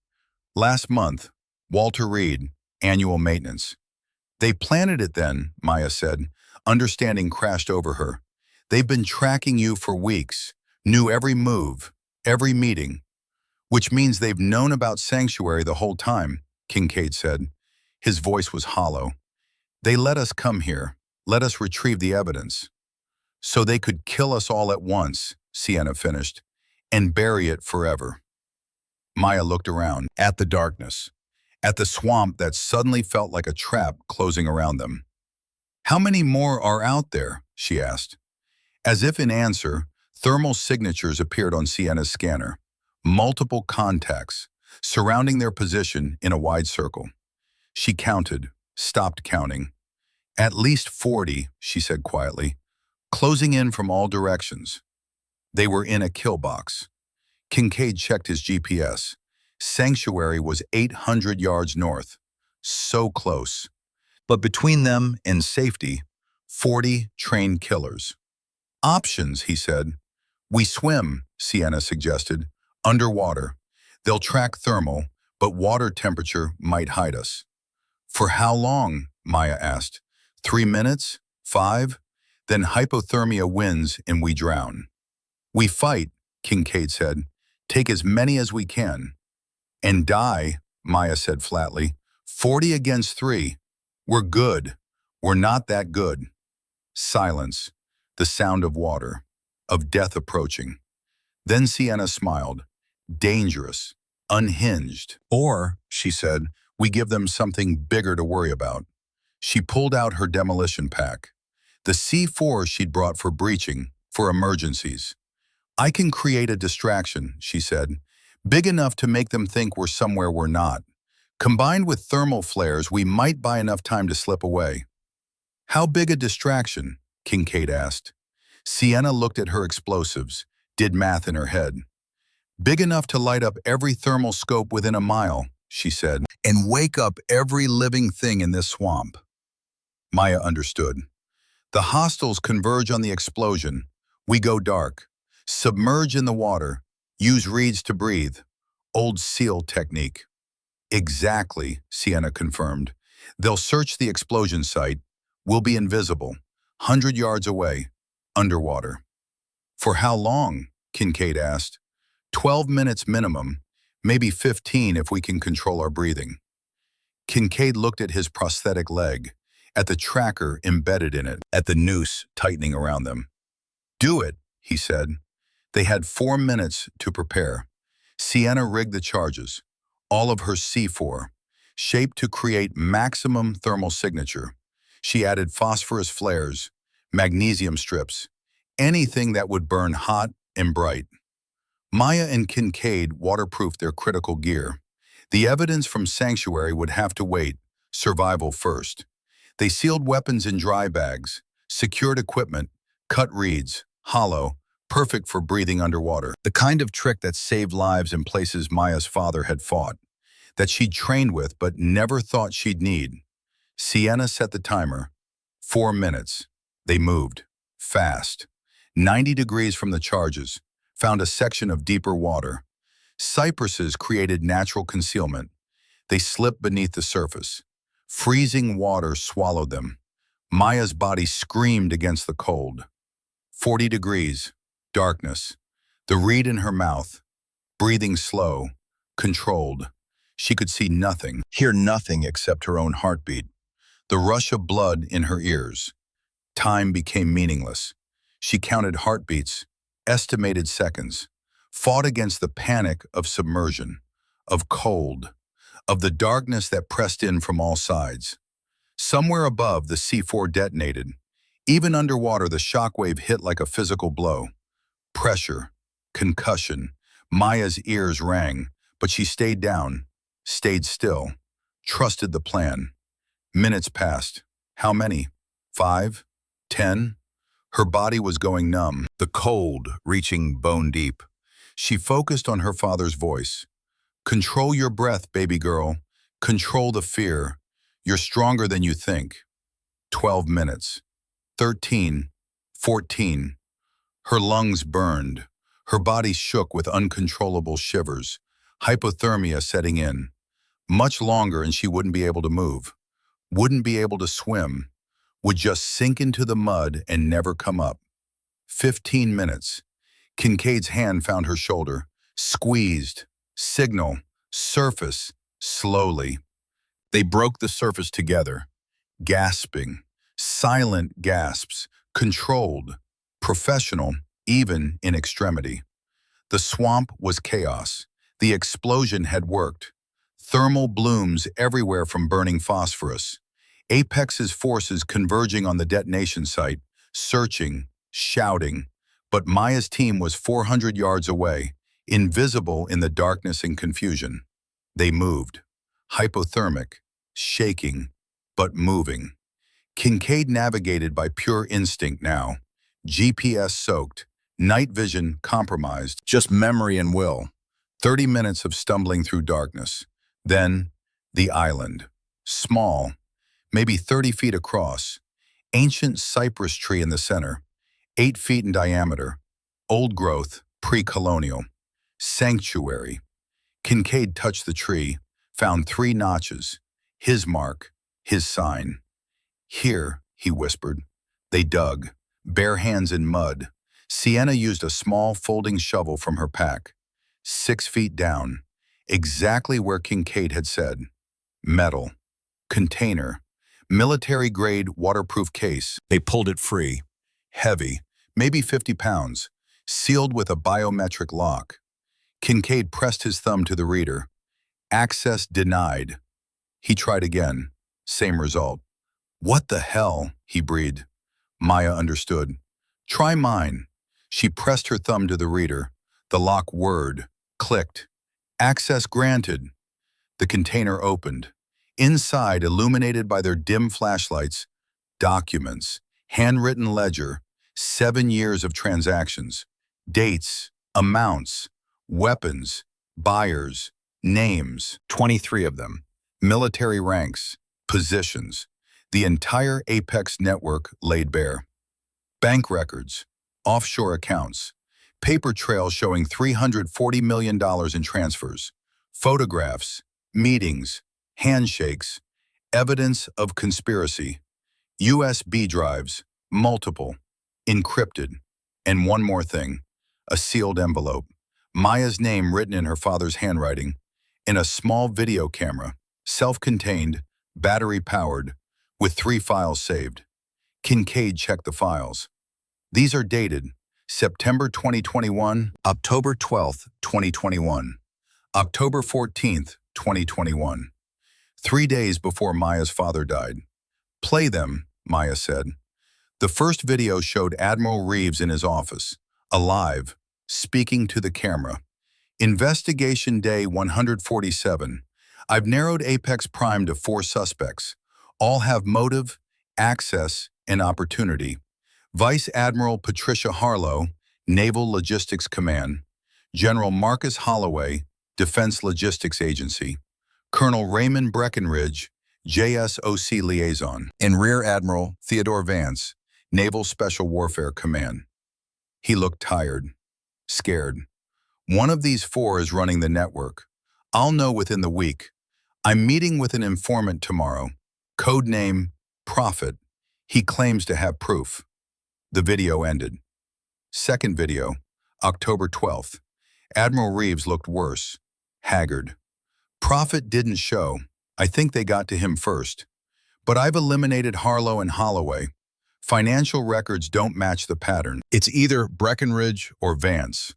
"Last month. Walter Reed, annual maintenance." "They planted it then," Maya said. Understanding crashed over her. "They've been tracking you for weeks, knew every move, every meeting." "Which means they've known about Sanctuary the whole time," Kincaid said. His voice was hollow. "They let us come here, let us retrieve the evidence. So they could kill us all at once," Sienna finished, "and bury it forever." Maya looked around, at the darkness, at the swamp that suddenly felt like a trap closing around them. "How many more are out there?" she asked. As if in answer, thermal signatures appeared on Sienna's scanner. Multiple contacts, surrounding their position in a wide circle. She counted, stopped counting. "At least 40, she said quietly, "closing in from all directions." They were in a kill box. Kincaid checked his GPS. Sanctuary was 800 yards north. So close. But between them and safety, 40 trained killers. "Options," he said. "We swim," Sienna suggested. "Underwater. They'll track thermal, but water temperature might hide us." "For how long?" Maya asked. 3 minutes? 5? Then hypothermia wins and we drown. "We fight," Kincaid said. "Take as many as we can." "And die," Maya said flatly. 40 against 3. "We're good. We're not that good." Silence. The sound of water, of death approaching. Then Sienna smiled. "Dangerous. Unhinged. Or," she said, "we give them something bigger to worry about." She pulled out her demolition pack. The C4 she'd brought for breaching, for emergencies. "I can create a distraction," she said, "big enough to make them think we're somewhere we're not. Combined with thermal flares, we might buy enough time to slip away." "How big a distraction?" Kincaid asked. Sienna looked at her explosives, did math in her head. "Big enough to light up every thermal scope within a mile," she said, "and wake up every living thing in this swamp." Maya understood. The hostiles converge on the explosion. We go dark. Submerge in the water. Use reeds to breathe. Old SEAL technique. "Exactly," Sienna confirmed. "They'll search the explosion site. We'll be invisible. 100 yards away. Underwater." "For how long?" Kincaid asked. 12 minutes minimum. Maybe 15 if we can control our breathing." Kincaid looked at his prosthetic leg, at the tracker embedded in it, at the noose tightening around them. "Do it," he said. They had 4 minutes to prepare. Sienna rigged the charges, all of her C4, shaped to create maximum thermal signature. She added phosphorus flares, magnesium strips, anything that would burn hot and bright. Maya and Kincaid waterproofed their critical gear. The evidence from Sanctuary would have to wait, survival first. They sealed weapons in dry bags, secured equipment, cut reeds, hollow, perfect for breathing underwater. The kind of trick that saved lives in places Maya's father had fought, that she'd trained with but never thought she'd need. Sienna set the timer. 4 minutes. They moved. Fast. 90 degrees from the charges. Found a section of deeper water. Cypresses created natural concealment. They slipped beneath the surface. Freezing water swallowed them. Maya's body screamed against the cold. 40 degrees. Darkness. The reed in her mouth. Breathing slow. Controlled. She could see nothing, hear nothing except her own heartbeat. The rush of blood in her ears. Time became meaningless. She counted heartbeats, estimated seconds, fought against the panic of submersion, of cold, of the darkness that pressed in from all sides. Somewhere above, the C4 detonated. Even underwater, the shockwave hit like a physical blow. Pressure, concussion. Maya's ears rang, but she stayed down, stayed still, trusted the plan. Minutes passed. How many? 5? 10? Her body was going numb, the cold reaching bone deep. She focused on her father's voice. "Control your breath, baby girl. Control the fear. You're stronger than you think." 12 minutes. 13. 14. Her lungs burned. Her body shook with uncontrollable shivers. Hypothermia setting in. Much longer and she wouldn't be able to move. Wouldn't be able to swim. Would just sink into the mud and never come up. 15 minutes. Kincaid's hand found her shoulder. Squeezed. Signal. Surface. Slowly. They broke the surface together. Gasping. Silent gasps. Controlled. Professional, even in extremity. The swamp was chaos. The explosion had worked. Thermal blooms everywhere from burning phosphorus. Apex's forces converging on the detonation site, searching, shouting. But Maya's team was 400 yards away, invisible in the darkness and confusion. They moved. Hypothermic, shaking, but moving. Kincaid navigated by pure instinct now. GPS soaked, night vision compromised, just memory and will. 30 minutes of stumbling through darkness. Then, the island. Small, maybe 30 feet across. Ancient cypress tree in the center, 8 feet in diameter. Old growth, pre-colonial. Sanctuary. Kincaid touched the tree, found 3 notches. His mark, his sign. Here, he whispered. They dug. Bare hands in mud. Sienna used a small folding shovel from her pack. 6 feet down, exactly where Kincaid had said. Metal. Container. Military-grade waterproof case. They pulled it free. Heavy, maybe 50 pounds, sealed with a biometric lock. Kincaid pressed his thumb to the reader. Access denied. He tried again. Same result. What the hell? He breathed. Maya understood. Try mine. She pressed her thumb to the reader. The lock whirred, clicked. Access granted. The container opened. Inside, illuminated by their dim flashlights, documents, handwritten ledger, 7 years of transactions, dates, amounts, weapons, buyers, names, 23 of them, military ranks, positions. The entire Apex network laid bare. Bank records, offshore accounts, paper trails showing $340 million in transfers, photographs, meetings, handshakes, evidence of conspiracy, USB drives, multiple, encrypted, and one more thing, a sealed envelope. Maya's name written in her father's handwriting, in a small video camera, self-contained, battery-powered, with 3 files saved. Kincaid checked the files. These are dated September 2021, October 12th, 2021, October 14th, 2021. 3 days before Maya's father died. Play them, Maya said. The first video showed Admiral Reeves in his office, alive, speaking to the camera. Investigation Day 147. I've narrowed Apex Prime to 4 suspects. All have motive, access, and opportunity. Vice Admiral Patricia Harlow, Naval Logistics Command. General Marcus Holloway, Defense Logistics Agency. Colonel Raymond Breckenridge, JSOC Liaison. And Rear Admiral Theodore Vance, Naval Special Warfare Command. He looked tired, scared. One of these 4 is running the network. I'll know within the week. I'm meeting with an informant tomorrow. Code name, Prophet. He claims to have proof. The video ended. Second video, October 12th. Admiral Reeves looked worse, haggard. Prophet didn't show. I think they got to him first. But I've eliminated Harlow and Holloway. Financial records don't match the pattern. It's either Breckenridge or Vance.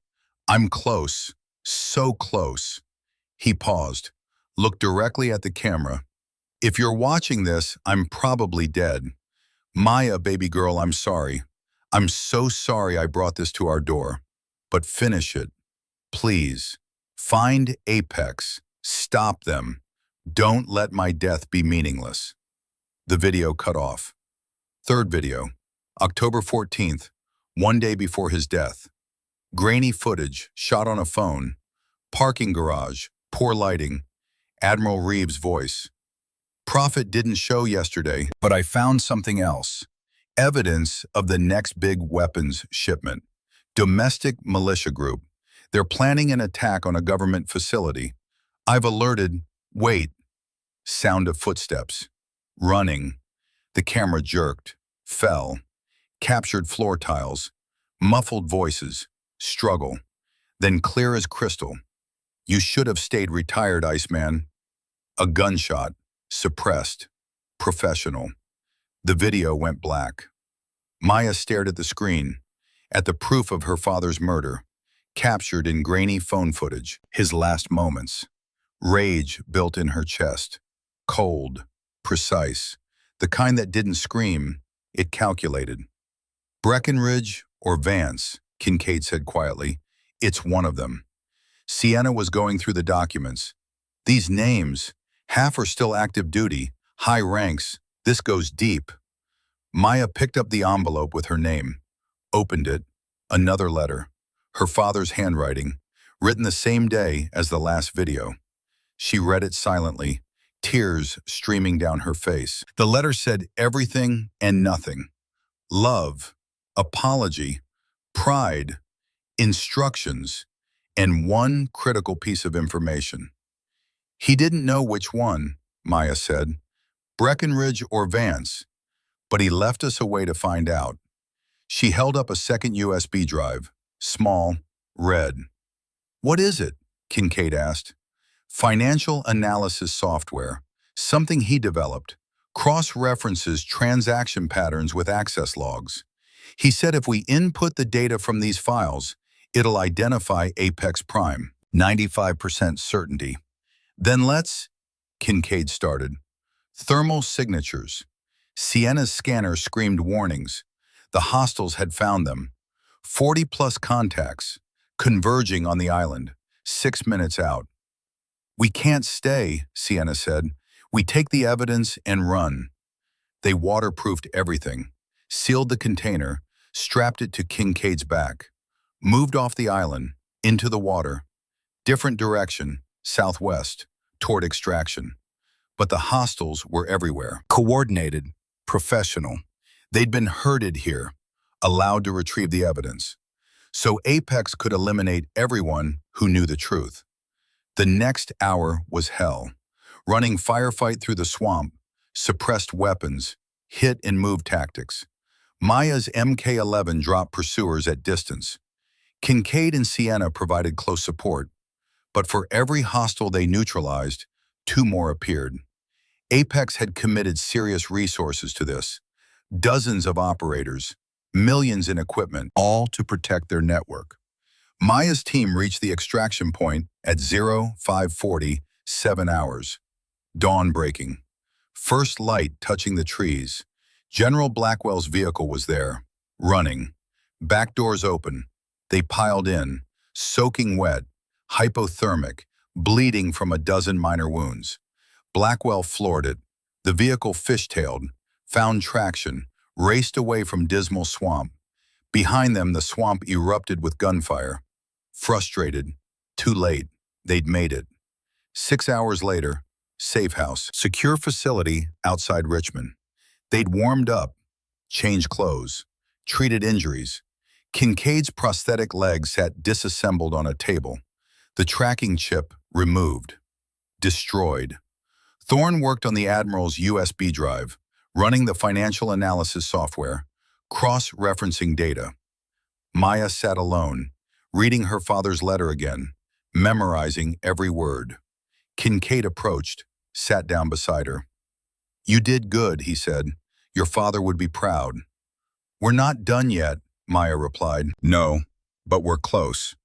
I'm close, so close. He paused, looked directly at the camera. If you're watching this, I'm probably dead. Maya, baby girl, I'm sorry. I'm so sorry I brought this to our door. But finish it. Please. Find Apex. Stop them. Don't let my death be meaningless. The video cut off. Third video, October 14th, 1 day before his death. Grainy footage, shot on a phone. Parking garage, poor lighting. Admiral Reeves' voice. Prophet didn't show yesterday, but I found something else. Evidence of the next big weapons shipment. Domestic militia group. They're planning an attack on a government facility. I've alerted. Wait. Sound of footsteps. Running. The camera jerked. Fell. Captured floor tiles. Muffled voices. Struggle. Then clear as crystal. You should have stayed retired, Iceman. A gunshot. Suppressed. Professional. The video went black. Maya stared at the screen, at the proof of her father's murder, captured in grainy phone footage. His last moments. Rage built in her chest. Cold. Precise. The kind that didn't scream, it calculated. Breckenridge or Vance, Kincaid said quietly. It's one of them. Sienna was going through the documents. These names, half are still active duty, high ranks. This goes deep. Maya picked up the envelope with her name, opened it. Another letter. Her father's handwriting, written the same day as the last video. She read it silently, tears streaming down her face. The letter said everything and nothing. Love, apology, pride, instructions, and one critical piece of information. He didn't know which one, Maya said, Breckenridge or Vance, but he left us a way to find out. She held up a second USB drive, small, red. What is it? Kincaid asked. Financial analysis software, something he developed, cross-references transaction patterns with access logs. He said if we input the data from these files, it'll identify Apex Prime, 95% certainty. Then Kincaid started. Thermal signatures. Sienna's scanner screamed warnings. The hostiles had found them. 40+ contacts, converging on the island, 6 minutes out. We can't stay, Sienna said. We take the evidence and run. They waterproofed everything, sealed the container, strapped it to Kincaid's back, moved off the island, into the water. Different direction, southwest, toward extraction. But the hostiles were everywhere. Coordinated, professional. They'd been herded here, allowed to retrieve the evidence. So Apex could eliminate everyone who knew the truth. The next hour was hell. Running firefight through the swamp, suppressed weapons, hit and move tactics. Maya's MK-11 dropped pursuers at distance. Kincaid and Sienna provided close support, but for every hostile they neutralized, 2 more appeared. Apex had committed serious resources to this. Dozens of operators, millions in equipment, all to protect their network. Maya's team reached the extraction point at 0540, 7 hours. Dawn breaking. First light touching the trees. General Blackwell's vehicle was there, running. Back doors open. They piled in, soaking wet, hypothermic, bleeding from a dozen minor wounds. Blackwell floored it. The vehicle fishtailed, found traction, raced away from dismal swamp. Behind them, the swamp erupted with gunfire. Frustrated, too late, they'd made it. 6 hours later, safe house, secure facility outside Richmond. They'd warmed up, changed clothes, treated injuries. Kincaid's prosthetic leg sat disassembled on a table. The tracking chip removed. Destroyed. Thorne worked on the Admiral's USB drive, running the financial analysis software, cross-referencing data. Maya sat alone, reading her father's letter again, memorizing every word. Kincaid approached, sat down beside her. You did good, he said. Your father would be proud. We're not done yet, Maya replied. No, but we're close.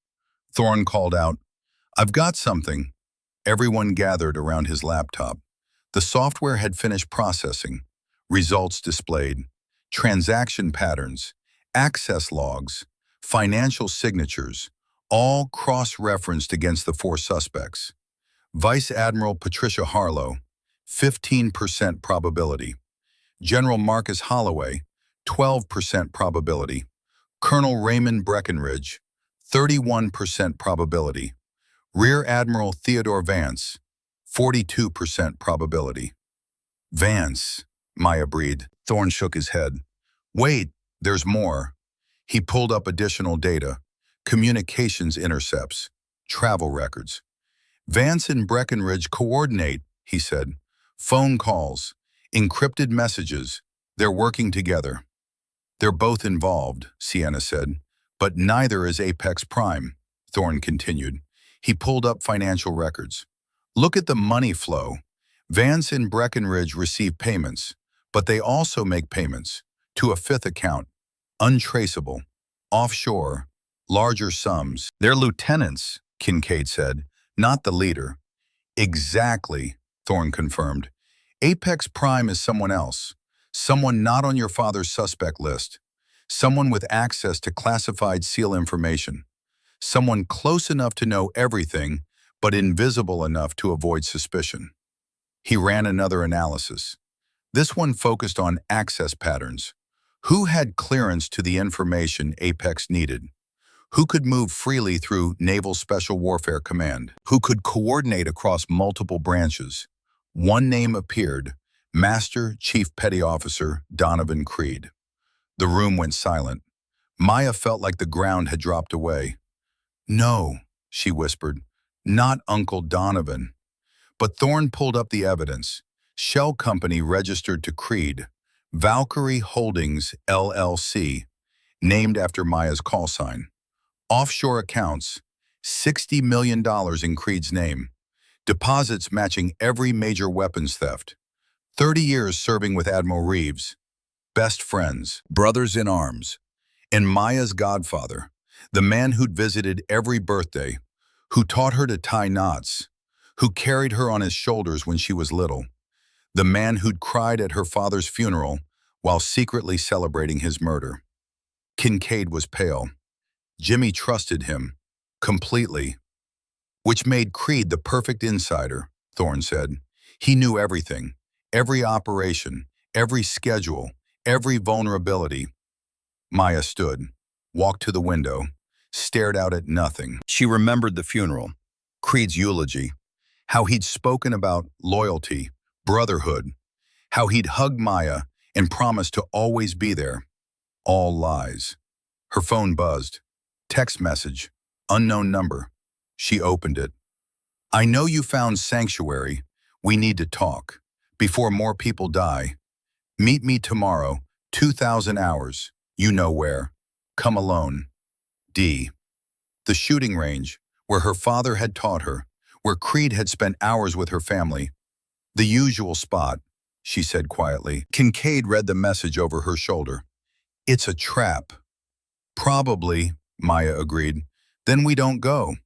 Thorne called out, I've got something. Everyone gathered around his laptop. The software had finished processing. Results displayed. Transaction patterns, access logs, financial signatures, all cross-referenced against the 4 suspects. Vice Admiral Patricia Harlow, 15% probability. General Marcus Holloway, 12% probability. Colonel Raymond Breckenridge, 31% probability. Rear Admiral Theodore Vance, 42% probability. Vance, Maya breathed. Thorne shook his head. Wait, there's more. He pulled up additional data, communications intercepts, travel records. Vance and Breckenridge coordinate, he said. Phone calls, encrypted messages. They're working together. They're both involved, Sienna said. But neither is Apex Prime, Thorne continued. He pulled up financial records. Look at the money flow. Vance and Breckenridge receive payments, but they also make payments to a fifth account, untraceable, offshore, larger sums. They're lieutenants, Kincaid said, not the leader. Exactly, Thorne confirmed. Apex Prime is someone else, someone not on your father's suspect list, someone with access to classified SEAL information, someone close enough to know everything, but invisible enough to avoid suspicion. He ran another analysis. This one focused on access patterns. Who had clearance to the information Apex needed? Who could move freely through Naval Special Warfare Command? Who could coordinate across multiple branches? One name appeared, Master Chief Petty Officer Donovan Creed. The room went silent. Maya felt like the ground had dropped away. No, she whispered, not Uncle Donovan. But Thorne pulled up the evidence. Shell Company registered to Creed, Valkyrie Holdings, LLC, named after Maya's call sign. Offshore accounts, $60 million in Creed's name. Deposits matching every major weapons theft. 30 years serving with Admiral Reeves. Best friends, brothers in arms. And Maya's godfather, the man who'd visited every birthday, who taught her to tie knots, who carried her on his shoulders when she was little, the man who'd cried at her father's funeral while secretly celebrating his murder. Kincaid was pale. Jimmy trusted him, completely. Which made Creed the perfect insider, Thorne said. He knew everything, every operation, every schedule, every vulnerability. Maya stood, walked to the window, stared out at nothing. She remembered the funeral, Creed's eulogy, how he'd spoken about loyalty, brotherhood, how he'd hugged Maya and promised to always be there. All lies. Her phone buzzed. Text message, unknown number. She opened it. I know you found sanctuary. We need to talk. Before more people die. Meet me tomorrow, 2,000 hours. You know where. Come alone. D. The shooting range, where her father had taught her, where Creed had spent hours with her family. The usual spot, she said quietly. Kincaid read the message over her shoulder. It's a trap. Probably, Maya agreed. Then we don't go.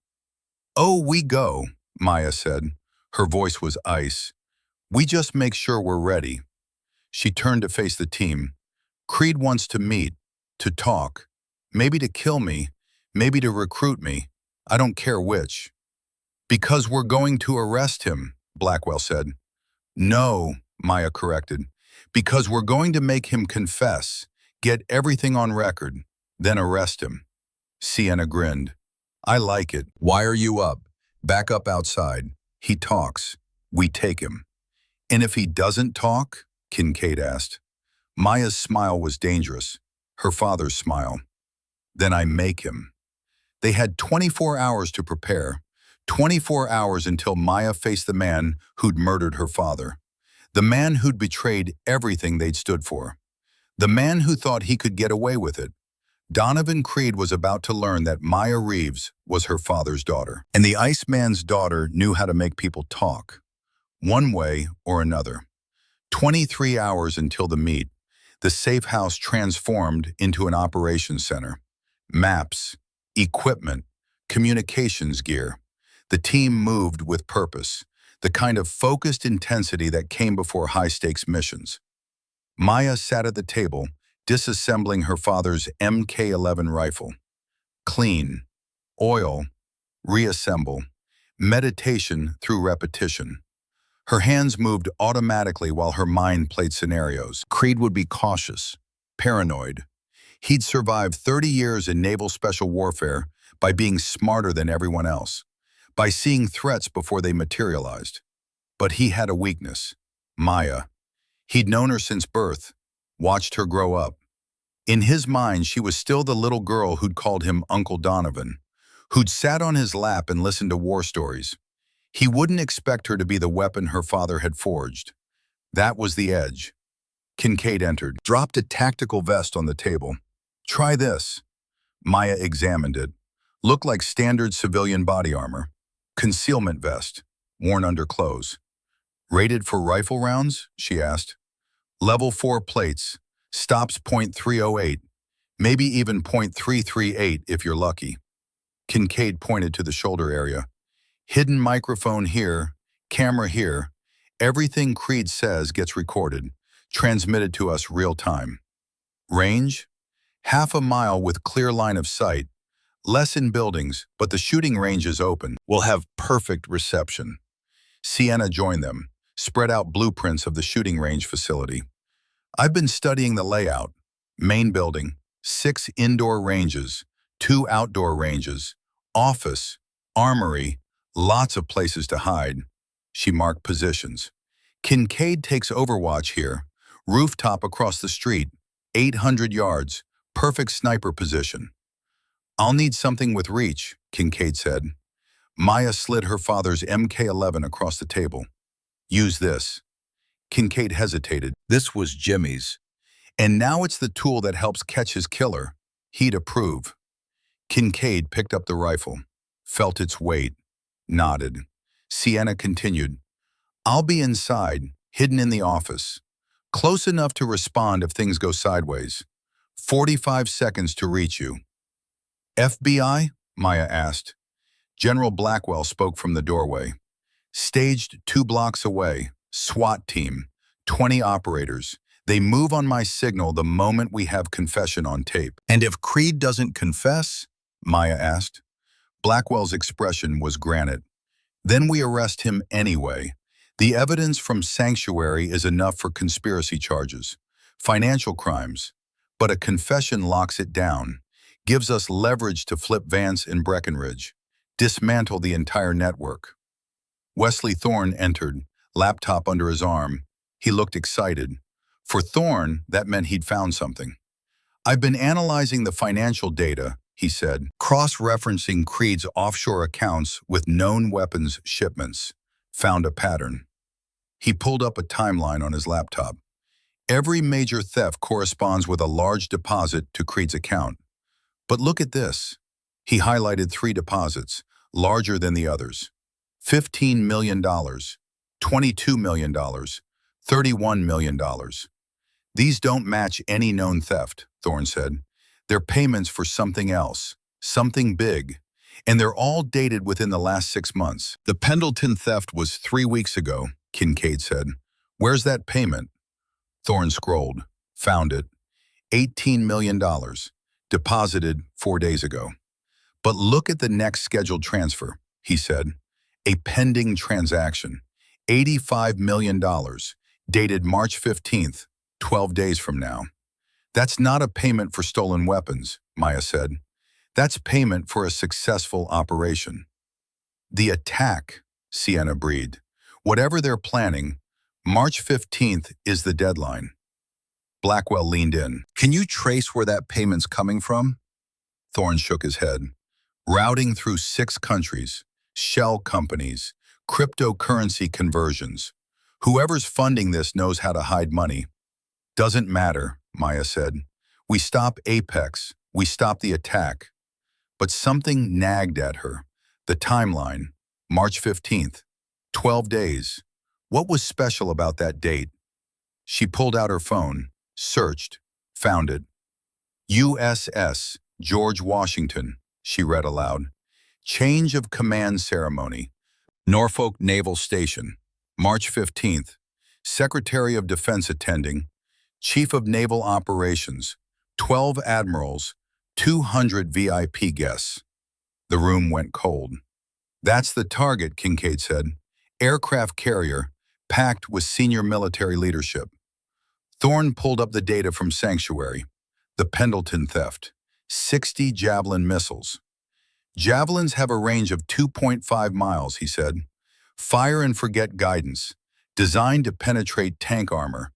Oh, we go, Maya said. Her voice was ice. We just make sure we're ready. She turned to face the team. Creed wants to meet, to talk, maybe to kill me, maybe to recruit me. I don't care which. Because we're going to arrest him, Blackwell said. No, Maya corrected. Because we're going to make him confess, get everything on record, then arrest him. Sienna grinned. I like it. Wire you up. Back up outside. He talks. We take him. And if he doesn't talk? Kincaid asked. Maya's smile was dangerous. Her father's smile. Then I make him. They had 24 hours to prepare. 24 hours until Maya faced the man who'd murdered her father. The man who'd betrayed everything they'd stood for. The man who thought he could get away with it. Donovan Creed was about to learn that Maya Reeves was her father's daughter. And the Iceman's daughter knew how to make people talk. One way or another. 23 hours until the meet. The safe house transformed into an operations center. Maps, equipment, communications gear. The team moved with purpose, the kind of focused intensity that came before high-stakes missions. Maya sat at the table, disassembling her father's Mk-11 rifle. Clean, oil, reassemble, meditation through repetition. Her hands moved automatically while her mind played scenarios. Creed would be cautious, paranoid. He'd survived 30 years in naval special warfare by being smarter than everyone else, by seeing threats before they materialized. But he had a weakness, Maya. He'd known her since birth, watched her grow up. In his mind, she was still the little girl who'd called him Uncle Donovan, who'd sat on his lap and listened to war stories. He wouldn't expect her to be the weapon her father had forged. That was the edge. Kincaid entered, dropped a tactical vest on the table. "Try this." Maya examined it. Looked like standard civilian body armor. Concealment vest, worn under clothes. "Rated for rifle rounds?" she asked. "Level 4 plates. Stops .308. Maybe even .338 if you're lucky." Kincaid pointed to the shoulder area. "Hidden microphone here, camera here. Everything Creed says gets recorded, transmitted to us real time. Range? Half a mile with clear line of sight. Less in buildings, but the shooting range is open. We'll have perfect reception." Sienna joined them, spread out blueprints of the shooting range facility. "I've been studying the layout. Main building, 6 indoor ranges, 2 outdoor ranges, office, armory, lots of places to hide." She marked positions. "Kincaid takes overwatch here. Rooftop across the street, 800 yards, perfect sniper position." "I'll need something with reach," Kincaid said. Maya slid her father's MK-11 across the table. "Use this." Kincaid hesitated. This was Jimmy's. And now it's the tool that helps catch his killer. He'd approve. Kincaid picked up the rifle, felt its weight, nodded. Sienna continued. "I'll be inside, hidden in the office. Close enough to respond if things go sideways. 45 seconds to reach you." "FBI?" Maya asked. General Blackwell spoke from the doorway. "Staged 2 blocks away. SWAT team. 20 operators. They move on my signal the moment we have confession on tape." "And if Creed doesn't confess?" Maya asked. Blackwell's expression was granite. "Then we arrest him anyway. The evidence from Sanctuary is enough for conspiracy charges, financial crimes, but a confession locks it down, gives us leverage to flip Vance in Breckenridge, dismantle the entire network." Wesley Thorne entered, laptop under his arm. He looked excited. For Thorne, that meant he'd found something. "I've been analyzing the financial data," he said, cross-referencing Creed's offshore accounts with known weapons shipments. Found a pattern. He pulled up a timeline on his laptop. Every major theft corresponds with a large deposit to Creed's account. But look at this. He highlighted 3 deposits, larger than the others. $15 million, $22 million, $31 million. "These don't match any known theft," Thorne said. "They're payments for something else, something big, and they're all dated within the last 6 months." "The Pendleton theft was 3 weeks ago," Kincaid said. "Where's that payment?" Thorne scrolled. Found it. $18 million, deposited 4 days ago. "But look at the next scheduled transfer," he said. "A pending transaction. $85 million, dated March 15th, 12 days from now." "That's not a payment for stolen weapons," Maya said. "That's payment for a successful operation." "The attack," Sienna breathed. "Whatever they're planning, March 15th is the deadline." Blackwell leaned in. "Can you trace where that payment's coming from?" Thorne shook his head. "Routing through 6 countries, shell companies, cryptocurrency conversions. Whoever's funding this knows how to hide money." "Doesn't matter," Maya said. "We stop Apex, we stop the attack." But something nagged at her. The timeline, March 15th, 12 days. What was special about that date? She pulled out her phone, searched, found it. "USS George Washington," she read aloud. "Change of command ceremony. Norfolk Naval Station, March 15th. Secretary of Defense attending. Chief of Naval Operations, 12 admirals, 200 VIP guests." The room went cold. "That's the target," Kincaid said. "Aircraft carrier, packed with senior military leadership." Thorne pulled up the data from Sanctuary. The Pendleton theft. 60 Javelin missiles. "Javelins have a range of 2.5 miles, he said. Fire and forget guidance. Designed to penetrate tank armor.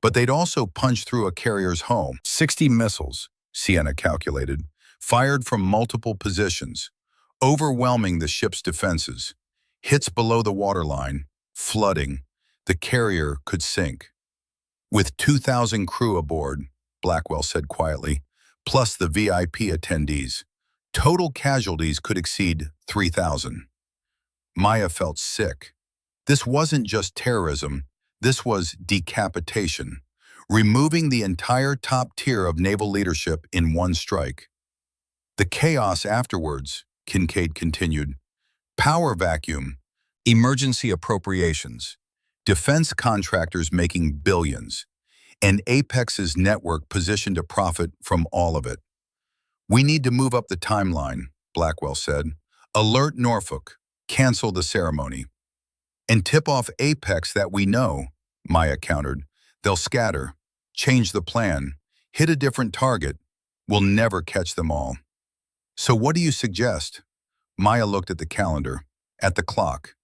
But they'd also punch through a carrier's home. 60 missiles, Sienna calculated, fired from multiple positions, overwhelming the ship's defenses. Hits below the waterline, flooding. The carrier could sink. With 2,000 crew aboard, Blackwell said quietly, plus the VIP attendees, total casualties could exceed 3,000. Maya felt sick. This wasn't just terrorism, this was decapitation, removing the entire top tier of naval leadership in one strike. The chaos afterwards, Kincaid continued, power vacuum, emergency appropriations, defense contractors making billions, and Apex's network positioned to profit from all of it. We need to move up the timeline, Blackwell said. Alert Norfolk, cancel the ceremony. And tip off Apex that we know, Maya countered. They'll scatter, change the plan, hit a different target. We'll never catch them all. So what do you suggest? Maya looked at the calendar, at the clock,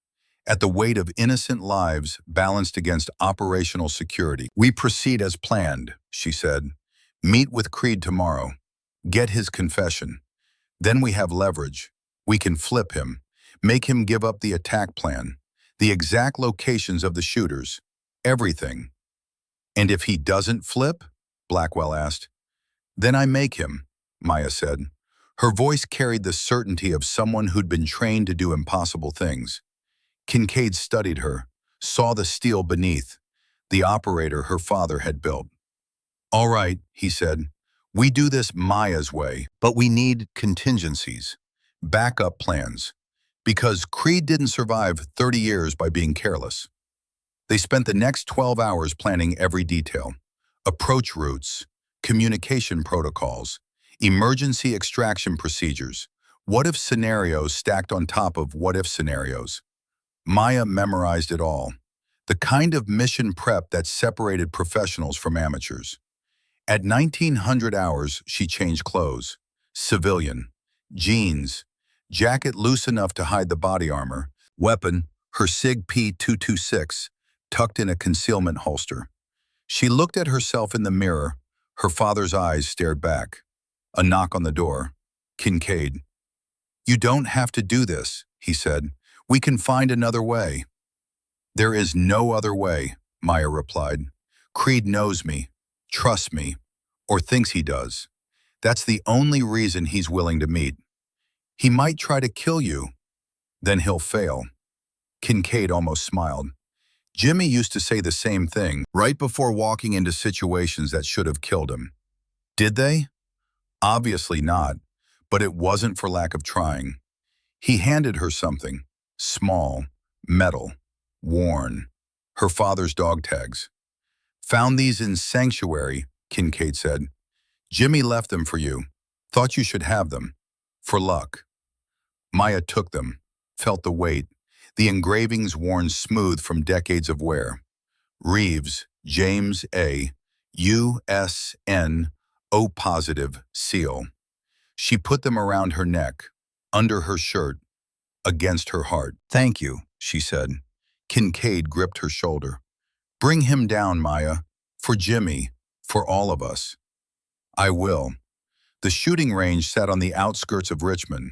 at the weight of innocent lives balanced against operational security. We proceed as planned, she said. Meet with Creed tomorrow. Get his confession. Then we have leverage. We can flip him, make him give up the attack plan, the exact locations of the shooters, everything. And if he doesn't flip? Blackwell asked. Then I make him, Maya said. Her voice carried the certainty of someone who'd been trained to do impossible things. Kincaid studied her, saw the steel beneath, the operator her father had built. All right, he said, we do this Maya's way, but we need contingencies, backup plans, because Creed didn't survive 30 years by being careless. They spent the next 12 hours planning every detail, approach routes, communication protocols, emergency extraction procedures, what-if scenarios stacked on top of what-if scenarios. Maya memorized it all, the kind of mission prep that separated professionals from amateurs. At 1900 hours, she changed clothes, civilian, jeans, jacket loose enough to hide the body armor, weapon, her SIG P226, tucked in a concealment holster. She looked at herself in the mirror, her father's eyes stared back. A knock on the door. Kincaid. You don't have to do this, he said. We can find another way. There is no other way, Maya replied. Creed knows me, trusts me, or thinks he does. That's the only reason he's willing to meet. He might try to kill you, then he'll fail. Kincaid almost smiled. Jimmy used to say the same thing right before walking into situations that should have killed him. Did they? Obviously not, but it wasn't for lack of trying. He handed her something, small, metal, worn, her father's dog tags. Found these in Sanctuary, Kincaid said. Jimmy left them for you. Thought you should have them. For luck. Maya took them, felt the weight, the engravings worn smooth from decades of wear. Reeves, James A., U.S.N., O positive, seal. She put them around her neck, under her shirt, against her heart. Thank you, she said. Kincaid gripped her shoulder. Bring him down, Maya. For Jimmy, for all of us. I will. The shooting range sat on the outskirts of Richmond.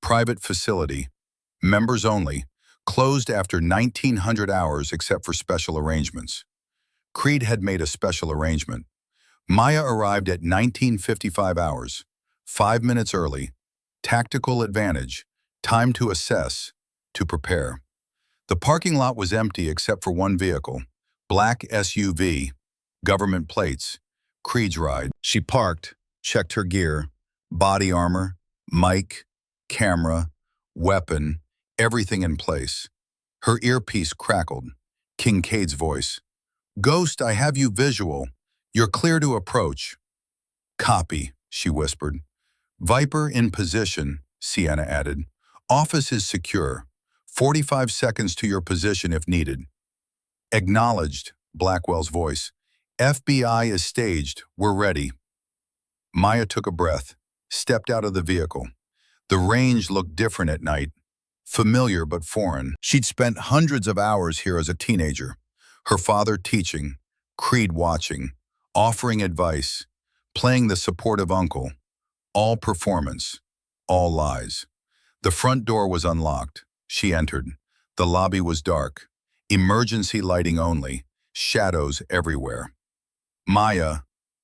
Private facility. Members only. Closed after 1900 hours except for special arrangements. Creed had made a special arrangement. Maya arrived at 1955 hours, 5 minutes early. Tactical advantage. Time to assess, to prepare. The parking lot was empty except for one vehicle. Black SUV. Government plates. Creed's ride. She parked, checked her gear, body armor, mic, camera, weapon, everything in place. Her earpiece crackled. Kincaid's voice. Ghost, I have you visual. You're clear to approach. Copy, she whispered. Viper in position, Sienna added. Office is secure. 45 seconds to your position if needed. Acknowledged, Blackwell's voice. FBI is staged. We're ready. Maya took a breath, stepped out of the vehicle. The range looked different at night. Familiar but foreign. She'd spent hundreds of hours here as a teenager. Her father teaching, Creed watching, offering advice, playing the supportive uncle, all performance, all lies. The front door was unlocked. She entered. The lobby was dark. Emergency lighting only. Shadows everywhere. Maya,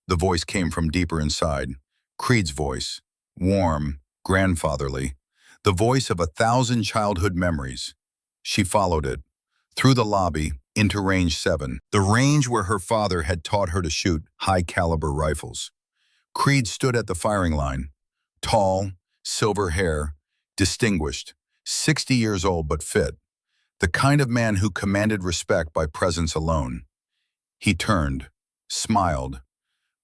the voice came from deeper inside. Creed's voice, warm, grandfatherly. The voice of 1,000 childhood memories. She followed it. Through the lobby, into range 7. The range where her father had taught her to shoot high-caliber rifles. Creed stood at the firing line. Tall, silver hair, distinguished, 60 years old but fit. The kind of man who commanded respect by presence alone. He turned, smiled,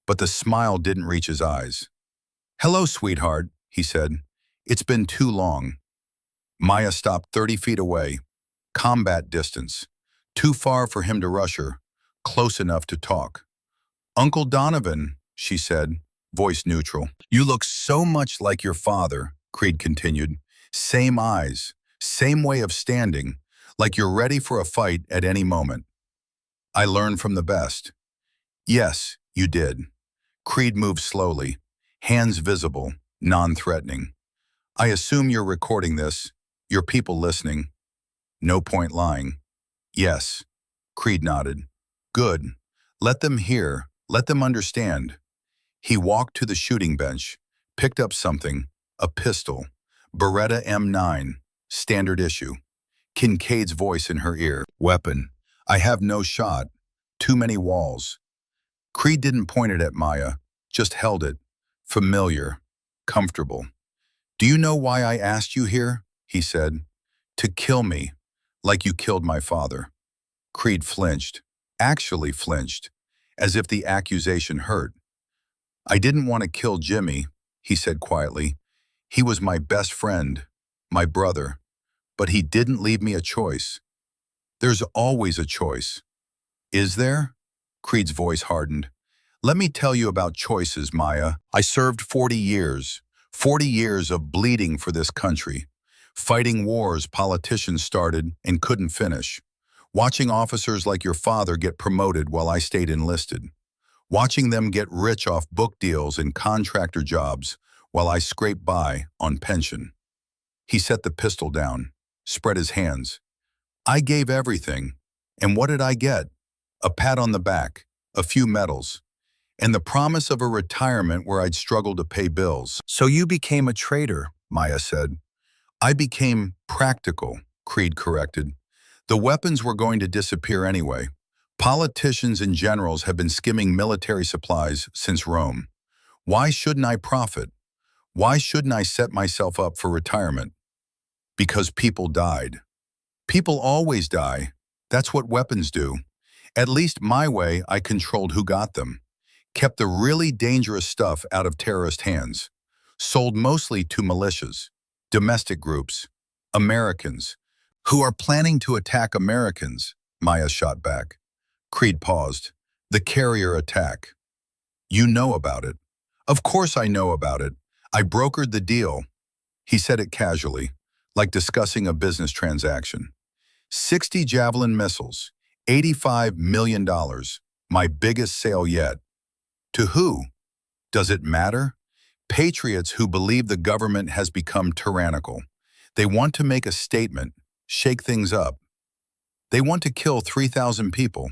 but the smile didn't reach his eyes. "Hello, sweetheart," he said. "It's been too long." Maya stopped 30 feet away, combat distance, too far for him to rush her, close enough to talk. "Uncle Donovan," she said, voice neutral. "You look so much like your father," Creed continued. "Same eyes, same way of standing, like you're ready for a fight at any moment." "I learned from the best." "Yes, you did." Creed moved slowly, hands visible, non-threatening. "I assume you're recording this, your people listening." "No point lying." "Yes." Creed nodded. "Good. Let them hear, let them understand." He walked to the shooting bench, picked up something, a pistol, Beretta M9, standard issue. Kincaid's voice in her ear. "Weapon. I have no shot. Too many walls." Creed didn't point it at Maya, just held it. Familiar. Comfortable. "Do you know why I asked you here?" he said. "To kill me, like you killed my father." Creed flinched, actually flinched, as if the accusation hurt. "I didn't want to kill Jimmy," he said quietly. "He was my best friend, my brother, but he didn't leave me a choice." "There's always a choice." "Is there?" Creed's voice hardened. "Let me tell you about choices, Maya. I served 40 years. 40 years of bleeding for this country. Fighting wars politicians started and couldn't finish. Watching officers like your father get promoted while I stayed enlisted. Watching them get rich off book deals and contractor jobs while I scraped by on pension." He set the pistol down, spread his hands. "I gave everything. And what did I get? A pat on the back, a few medals, and the promise of a retirement where I'd struggle to pay bills." "So you became a traitor," Maya said. "I became practical," Creed corrected. "The weapons were going to disappear anyway. Politicians and generals have been skimming military supplies since Rome. Why shouldn't I profit? Why shouldn't I set myself up for retirement? Because people died. People always die. That's what weapons do. At least my way, I controlled who got them. Kept the really dangerous stuff out of terrorist hands. Sold mostly to militias, domestic groups, Americans, who are planning to attack Americans," Maya shot back. Creed paused. "The carrier attack. You know about it." "Of course I know about it. I brokered the deal." He said it casually, like discussing a business transaction. 60 Javelin missiles, $85 million, my biggest sale yet. To who? Does it matter? Patriots who believe the government has become tyrannical. They want to make a statement, shake things up. They want to kill 3,000 people.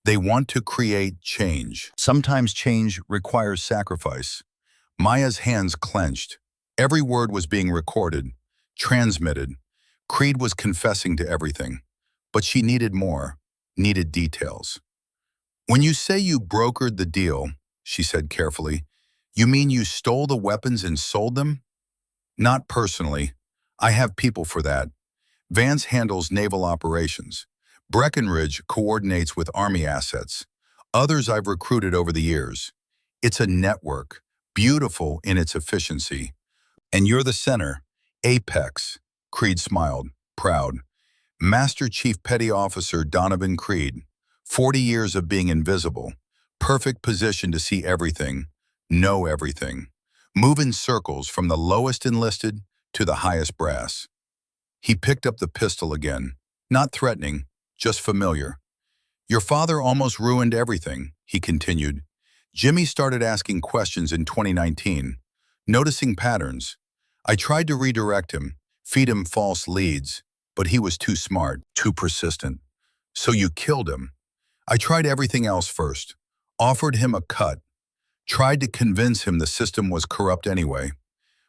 They want to create change. Sometimes change requires sacrifice. Maya's hands clenched. Every word was being recorded, transmitted. Creed was confessing to everything. But she needed more, needed details. "When you say you brokered the deal," she said carefully, "you mean you stole the weapons and sold them?" "Not personally. I have people for that. Vance handles naval operations. Breckenridge coordinates with Army assets. Others I've recruited over the years. It's a network, beautiful in its efficiency. And you're the center, apex." Creed smiled, proud. "Master Chief Petty Officer Donovan Creed. 40 years of being invisible. Perfect position to see everything, know everything. Move in circles from the lowest enlisted to the highest brass." He picked up the pistol again, not threatening, just familiar. Your father almost ruined everything, he continued. Jimmy started asking questions in 2019, noticing patterns. I tried to redirect him, feed him false leads, but he was too smart, too persistent. So you killed him. I tried everything else first, offered him a cut, tried to convince him the system was corrupt anyway.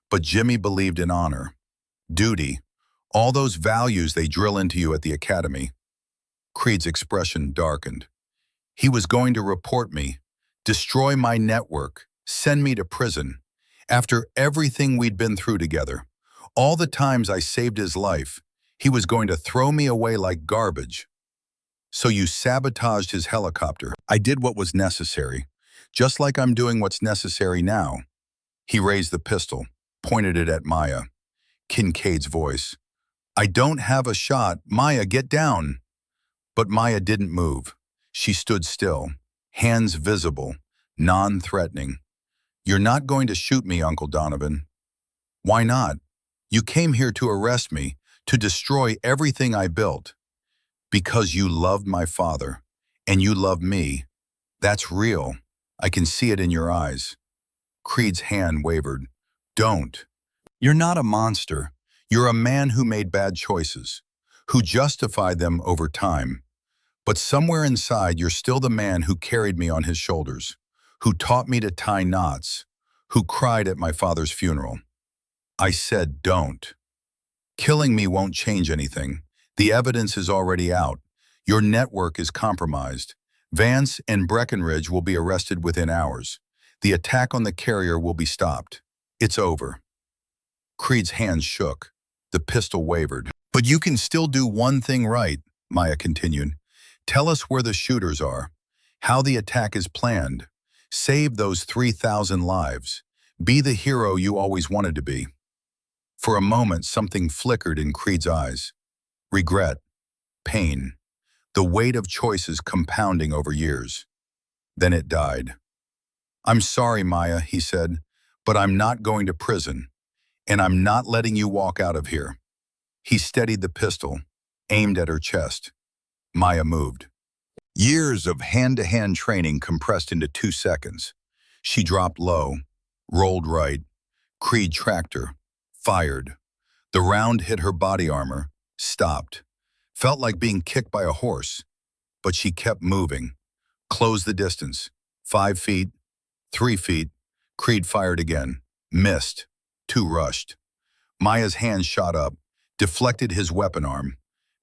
But Jimmy believed in honor, duty, all those values they drill into you at the academy. Creed's expression darkened. He was going to report me, destroy my network, send me to prison. After everything we'd been through together, all the times I saved his life, he was going to throw me away like garbage. So you sabotaged his helicopter. I did what was necessary, just like I'm doing what's necessary now. He raised the pistol, pointed it at Maya. Kincaid's voice. I don't have a shot. Maya, get down. But Maya didn't move. She stood still, hands visible, non-threatening. You're not going to shoot me, Uncle Donovan. Why not? You came here to arrest me, to destroy everything I built. Because you loved my father, and you love me. That's real. I can see it in your eyes. Creed's hand wavered. Don't. You're not a monster. You're a man who made bad choices, who justified them over time. But somewhere inside, you're still the man who carried me on his shoulders, who taught me to tie knots, who cried at my father's funeral. I said, don't. Killing me won't change anything. The evidence is already out. Your network is compromised. Vance and Breckenridge will be arrested within hours. The attack on the carrier will be stopped. It's over. Creed's hands shook. The pistol wavered. But you can still do one thing right, Maya continued. Tell us where the shooters are, how the attack is planned. Save those 3,000 lives. Be the hero you always wanted to be. For a moment, something flickered in Creed's eyes. Regret, pain, the weight of choices compounding over years. Then it died. I'm sorry, Maya, he said, but I'm not going to prison, and I'm not letting you walk out of here. He steadied the pistol, aimed at her chest. Maya moved. Years of hand-to-hand training compressed into 2 seconds. She dropped low, rolled right. Creed tracked her, fired. The round hit her body armor, stopped. Felt like being kicked by a horse, but she kept moving. Closed the distance. 5 feet, 3 feet. Creed fired again. Missed. Too rushed. Maya's hand shot up, deflected his weapon arm.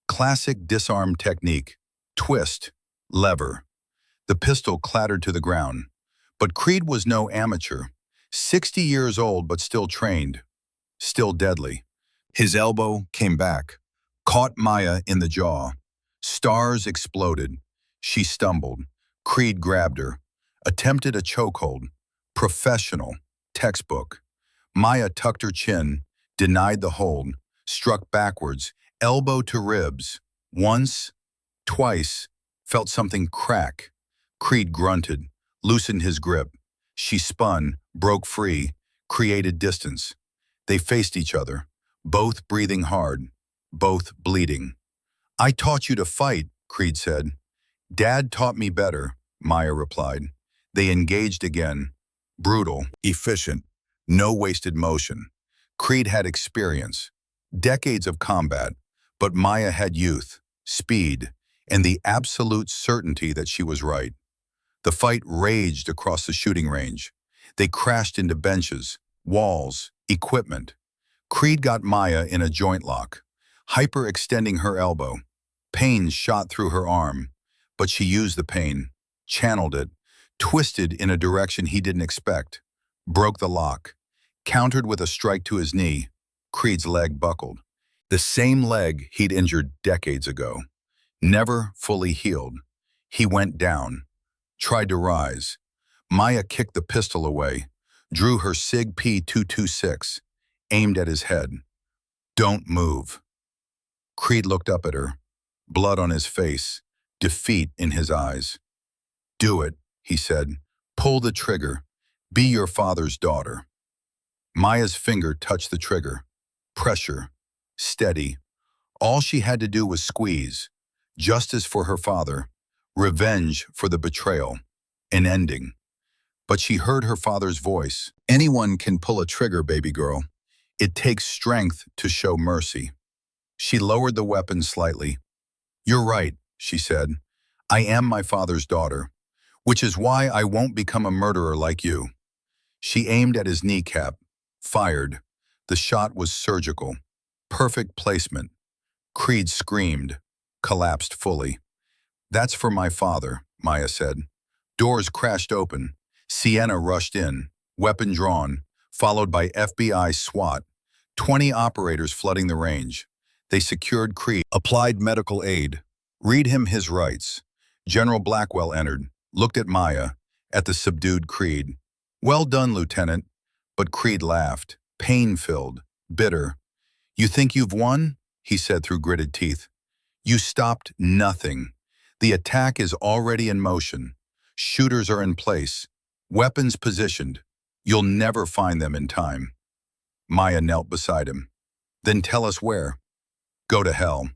Classic disarm technique. Twist. Lever. The pistol clattered to the ground. But Creed was no amateur. 60 years old but still trained. Still deadly. His elbow came back. Caught Maya in the jaw. Stars exploded. She stumbled. Creed grabbed her. Attempted a chokehold. Professional. Textbook. Maya tucked her chin, denied the hold, struck backwards, elbow to ribs. Once, twice, felt something crack. Creed grunted, loosened his grip. She spun, broke free, created distance. They faced each other, both breathing hard, both bleeding. I taught you to fight, Creed said. Dad taught me better, Maya replied. They engaged again. Brutal, efficient, no wasted motion. Creed had experience, decades of combat, but Maya had youth, speed, and the absolute certainty that she was right. The fight raged across the shooting range. They crashed into benches, walls, equipment. Creed got Maya in a joint lock, hyperextending her elbow. Pain shot through her arm, but she used the pain, channeled it, twisted in a direction he didn't expect, broke the lock, countered with a strike to his knee. Creed's leg buckled. The same leg he'd injured decades ago. Never fully healed. He went down, tried to rise. Maya kicked the pistol away, drew her SIG P226, aimed at his head. Don't move. Creed looked up at her, blood on his face, defeat in his eyes. Do it, he said. Pull the trigger. Be your father's daughter. Maya's finger touched the trigger. Pressure. Steady. All she had to do was squeeze. Justice for her father. Revenge for the betrayal. An ending. But she heard her father's voice. Anyone can pull a trigger, baby girl. It takes strength to show mercy. She lowered the weapon slightly. You're right, she said. I am my father's daughter, which is why I won't become a murderer like you. She aimed at his kneecap, fired. The shot was surgical. Perfect placement. Creed screamed, collapsed fully. That's for my father, Maya said. Doors crashed open. Sienna rushed in, weapon drawn, followed by FBI SWAT, 20 operators flooding the range. They secured Creed, applied medical aid, read him his rights. General Blackwell entered, looked at Maya, at the subdued Creed. Well done, Lieutenant. But Creed laughed, pain-filled, bitter. You think you've won? He said through gritted teeth. You stopped nothing. The attack is already in motion. Shooters are in place. Weapons positioned. You'll never find them in time. Maya knelt beside him. Then tell us where. Go to hell.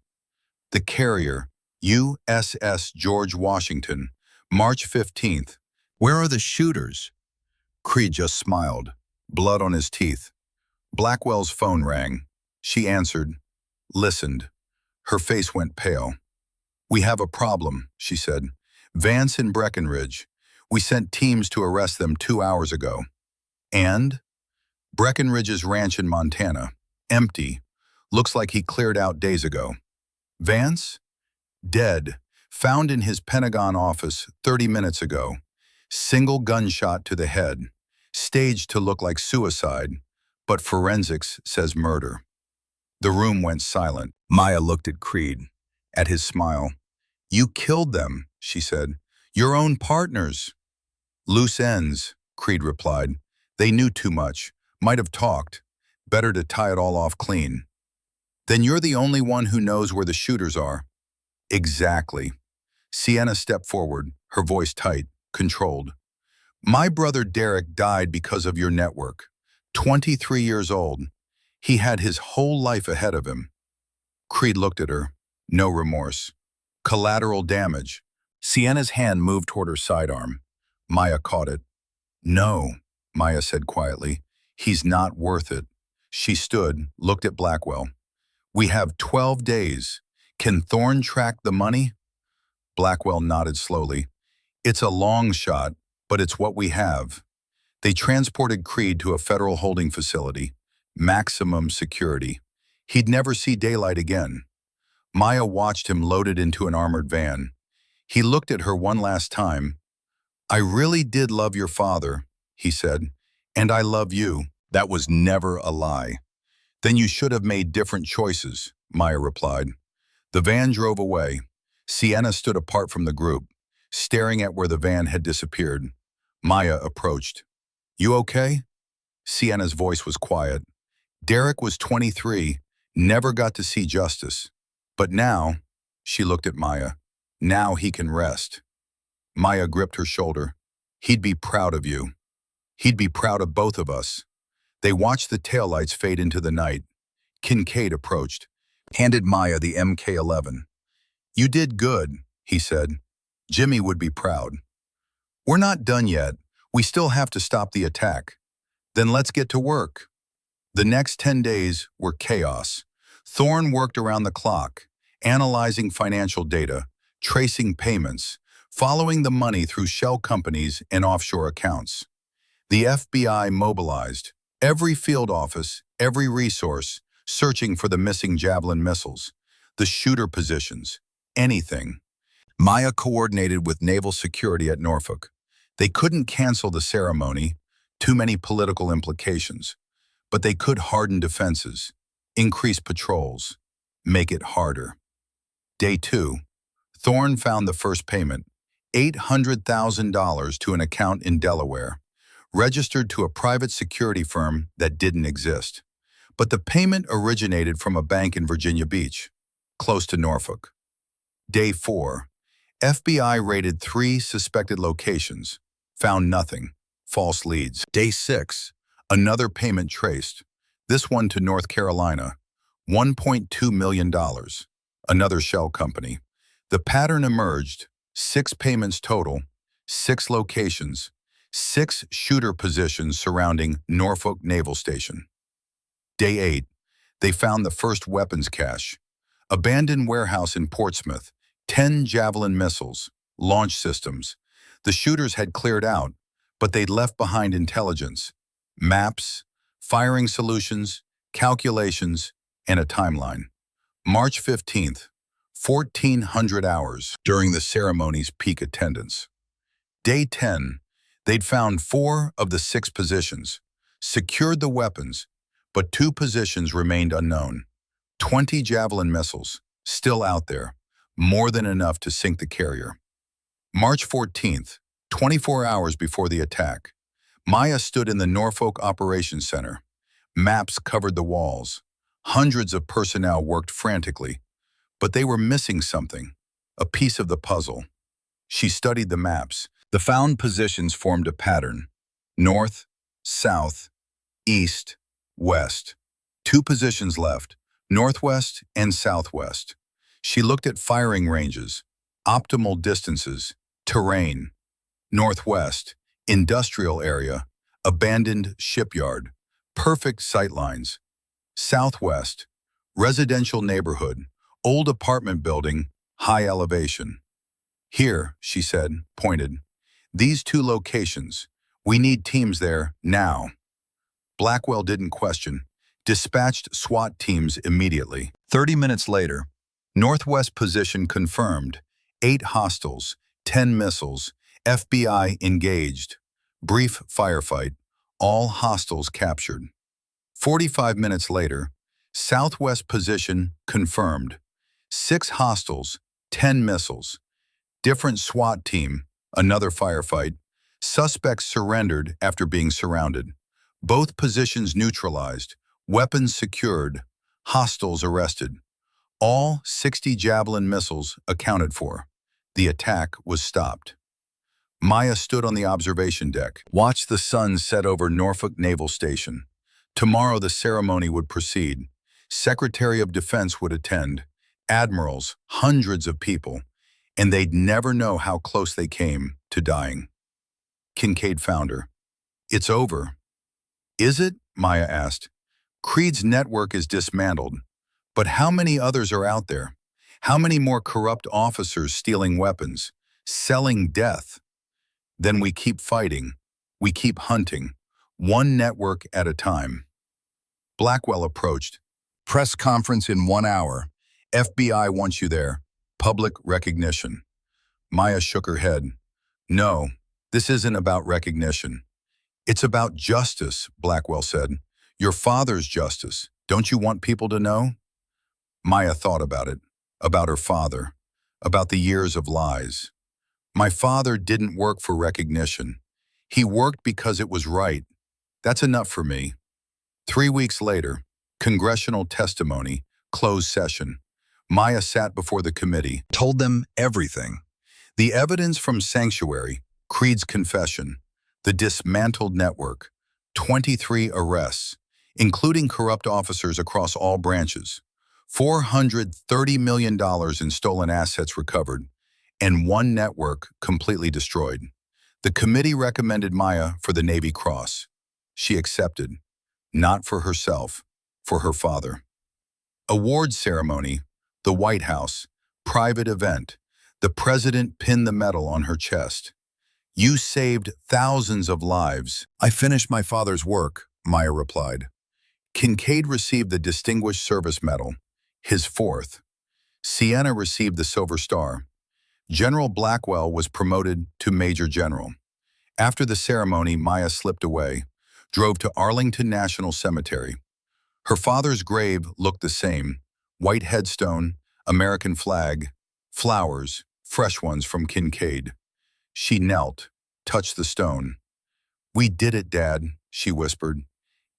The carrier, USS George Washington, March 15th. Where are the shooters? Creed just smiled, blood on his teeth. Blackwell's phone rang. She answered, listened. Her face went pale. We have a problem, she said. Vance and Breckenridge. We sent teams to arrest them 2 hours ago. And? Breckenridge's ranch in Montana. Empty. Looks like he cleared out days ago. Vance? Dead. Found in his Pentagon office 30 minutes ago. Single gunshot to the head. Staged to look like suicide, but forensics says murder. The room went silent. Maya looked at Creed, at his smile. You killed them, she said. Your own partners. Loose ends, Creed replied. They knew too much, might have talked. Better to tie it all off clean. Then you're the only one who knows where the shooters are. Exactly. Sienna stepped forward, her voice tight, controlled. My brother Derek died because of your network. 23 years old. He had his whole life ahead of him. Creed looked at her. No remorse. Collateral damage. Sienna's hand moved toward her sidearm. Maya caught it. No, Maya said quietly. He's not worth it. She stood, looked at Blackwell. We have 12 days. Can Thorne track the money? Blackwell nodded slowly. It's a long shot, but it's what we have. They transported Creed to a federal holding facility. Maximum security. He'd never see daylight again. Maya watched him loaded into an armored van. He looked at her one last time. I really did love your father, he said, and I love you. That was never a lie. Then you should have made different choices, Maya replied. The van drove away. Sienna stood apart from the group, staring at where the van had disappeared. Maya approached. You okay? Sienna's voice was quiet. Derek was 23, never got to see justice. But now, she looked at Maya, now he can rest. Maya gripped her shoulder. He'd be proud of you. He'd be proud of both of us. They watched the taillights fade into the night. Kincaid approached, handed Maya the MK-11. You did good, he said. Jimmy would be proud. We're not done yet. We still have to stop the attack. Then let's get to work. The next 10 days were chaos. Thorne worked around the clock, analyzing financial data, tracing payments, following the money through shell companies and offshore accounts. The FBI mobilized, every field office, every resource, searching for the missing Javelin missiles, the shooter positions, anything. Maya coordinated with naval security at Norfolk. They couldn't cancel the ceremony, too many political implications, but they could harden defenses, increase patrols, make it harder. Day 2, Thorne found the first payment, $800,000 to an account in Delaware, registered to a private security firm that didn't exist. But the payment originated from a bank in Virginia Beach, close to Norfolk. Day 4, FBI raided 3 suspected locations, found nothing, false leads. Day 6, another payment traced, this one to North Carolina, $1.2 million, another shell company. The pattern emerged, 6 payments total, 6 locations, 6 shooter positions surrounding Norfolk Naval Station. Day 8, they found the first weapons cache. Abandoned warehouse in Portsmouth, 10 Javelin missiles, launch systems. The shooters had cleared out, but they'd left behind intelligence, maps, firing solutions, calculations, and a timeline. March 15th, 1400 hours during the ceremony's peak attendance. Day 10, they'd found 4 of the 6 positions, secured the weapons, but 2 positions remained unknown. 20 Javelin missiles, still out there, more than enough to sink the carrier. March 14th, 24 hours before the attack, Maya stood in the Norfolk Operations Center. Maps covered the walls. Hundreds of personnel worked frantically, but they were missing something, a piece of the puzzle. She studied the maps. The found positions formed a pattern: north, south, east, west. 2 positions left, northwest and southwest. She looked at firing ranges, optimal distances, terrain. Northwest, industrial area, abandoned shipyard, perfect sightlines. Southwest, residential neighborhood, old apartment building, high elevation. Here, she said, pointed. These 2 locations. We need teams there now. Blackwell didn't question. Dispatched SWAT teams immediately. 30 minutes later, northwest position confirmed. 8 hostiles, 10 missiles, FBI engaged. Brief firefight, all hostiles captured. 45 minutes later, southwest position confirmed. 6 hostiles, 10 missiles. Different SWAT team, another firefight. Suspects surrendered after being surrounded. Both positions neutralized, weapons secured, hostiles arrested. All 60 Javelin missiles accounted for. The attack was stopped. Maya stood on the observation deck, watched the sun set over Norfolk Naval Station. Tomorrow the ceremony would proceed. Secretary of Defense would attend, admirals, hundreds of people, and they'd never know how close they came to dying. Kincaid found her. It's over. Is it? Maya asked. Creed's network is dismantled, but how many others are out there? How many more corrupt officers stealing weapons, selling death? Then we keep fighting. We keep hunting. One network at a time. Blackwell approached. Press conference in 1 hour. FBI wants you there. Public recognition. Maya shook her head. No, this isn't about recognition. It's about justice, Blackwell said. Your father's justice. Don't you want people to know? Maya thought about it, about her father, about the years of lies. My father didn't work for recognition. He worked because it was right. That's enough for me. 3 weeks later, congressional testimony, closed session. Maya sat before the committee, told them everything. The evidence from Sanctuary, Creed's confession, the dismantled network, 23 arrests, including corrupt officers across all branches, $430 million in stolen assets recovered, and 1 network completely destroyed. The committee recommended Maya for the Navy Cross. She accepted, not for herself, for her father. Award ceremony, the White House, private event. The president pinned the medal on her chest. You saved thousands of lives. I finished my father's work, Maya replied. Kincaid received the Distinguished Service Medal, his 4th. Sienna received the Silver Star. General Blackwell was promoted to Major General. After the ceremony, Maya slipped away, drove to Arlington National Cemetery. Her father's grave looked the same: white headstone, American flag, flowers, fresh ones from Kincaid. She knelt, touched the stone. We did it, Dad, she whispered.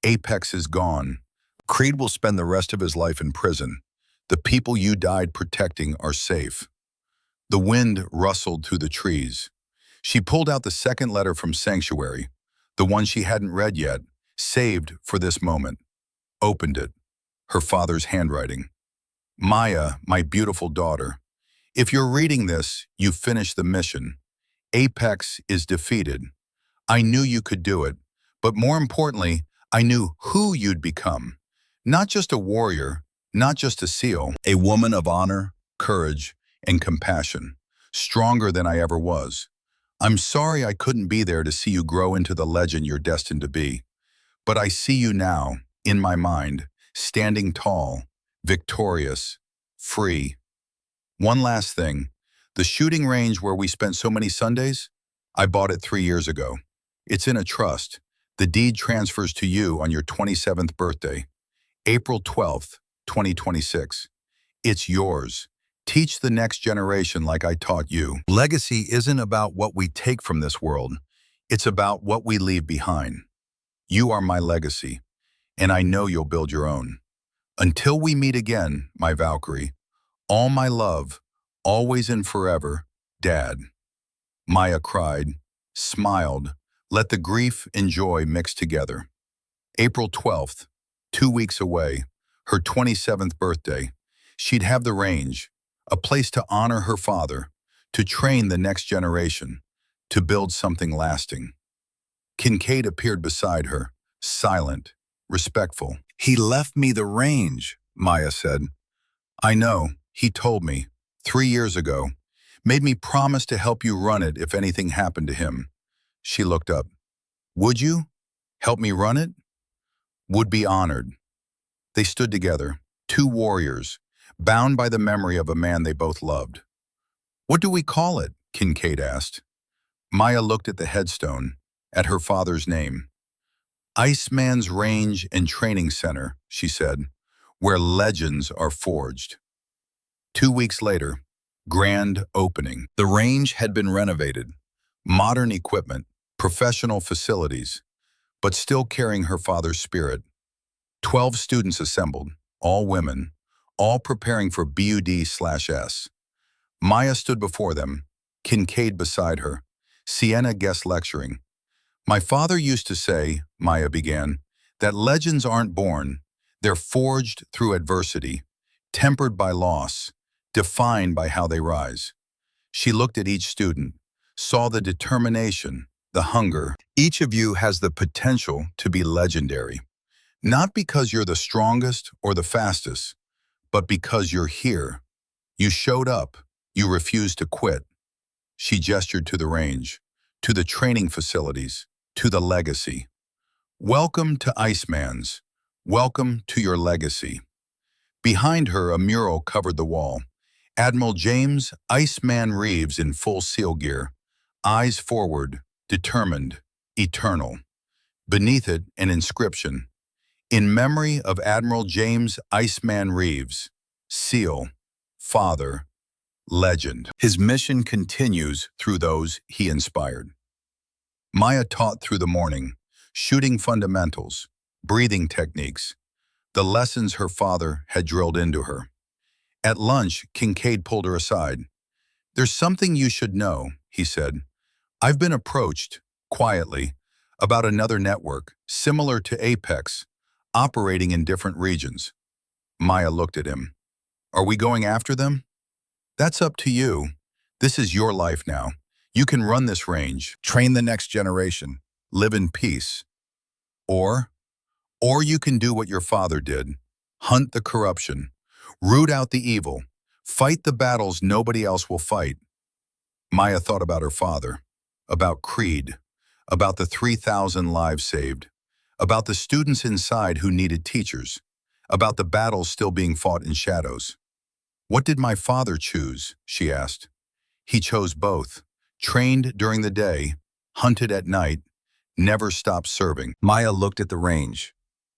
Apex is gone. Creed will spend the rest of his life in prison. The people you died protecting are safe. The wind rustled through the trees. She pulled out the second letter from Sanctuary, the one she hadn't read yet, saved for this moment. Opened it. Her father's handwriting. Maya, my beautiful daughter, If you're reading this, you've finished the mission. Apex is defeated. I knew you could do it, but more importantly, I knew who you'd become. Not just a warrior, not just a SEAL, a woman of honor, courage, and compassion, stronger than I ever was. I'm sorry I couldn't be there to see you grow into the legend you're destined to be. But I see you now, in my mind, standing tall, victorious, free. One last thing. The shooting range where we spent so many Sundays, I bought it 3 years ago. It's in a trust. The deed transfers to you on your 27th birthday, April 12th, 2026. It's yours. Teach the next generation like I taught you. Legacy isn't about what we take from this world. It's about what we leave behind. You are my legacy, and I know you'll build your own. Until we meet again, my Valkyrie, all my love, always and forever, Dad. Maya cried, smiled, let the grief and joy mix together. April 12th, 2 weeks away, her 27th birthday, she'd have the range, a place to honor her father, to train the next generation, to build something lasting. Kincaid appeared beside her, silent, respectful. He left me the range, Maya said. I know, he told me, 3 years ago, made me promise to help you run it if anything happened to him. She looked up. Would you? Help me run it? Would be honored. They stood together, two warriors, bound by the memory of a man they both loved. What do we call it? Kincaid asked. Maya looked at the headstone, at her father's name. Iceman's Range and Training Center, she said, where legends are forged. 2 weeks later, grand opening. The range had been renovated, modern equipment, professional facilities, but still carrying her father's spirit. 12 students assembled, all women, all preparing for BUD/S. Maya stood before them, Kincaid beside her, Sienna guest lecturing. My father used to say, Maya began, that legends aren't born, they're forged through adversity, tempered by loss, defined by how they rise. She looked at each student, saw the determination, the hunger. Each of you has the potential to be legendary, not because you're the strongest or the fastest, but because you're here. You showed up, you refused to quit. She gestured to the range, to the training facilities, to the legacy. Welcome to Iceman's. Welcome to your legacy. Behind her, a mural covered the wall. Admiral James Iceman Reeves in full SEAL gear, eyes forward, determined, eternal. Beneath it, an inscription. In memory of Admiral James Iceman Reeves, SEAL, Father, Legend. His mission continues through those he inspired. Maya taught through the morning, shooting fundamentals, breathing techniques, the lessons her father had drilled into her. At lunch, Kincaid pulled her aside. There's something you should know, he said. I've been approached, quietly, about another network, similar to Apex, operating in different regions. Maya looked at him. Are we going after them? That's up to you. This is your life now. You can run this range, train the next generation, live in peace. Or you can do what your father did, hunt the corruption, root out the evil, fight the battles nobody else will fight. Maya thought about her father, about Creed, about the 3,000 lives saved, about the students inside who needed teachers, about the battles still being fought in shadows. What did my father choose? She asked. He chose both, trained during the day, hunted at night, never stopped serving. Maya looked at the range,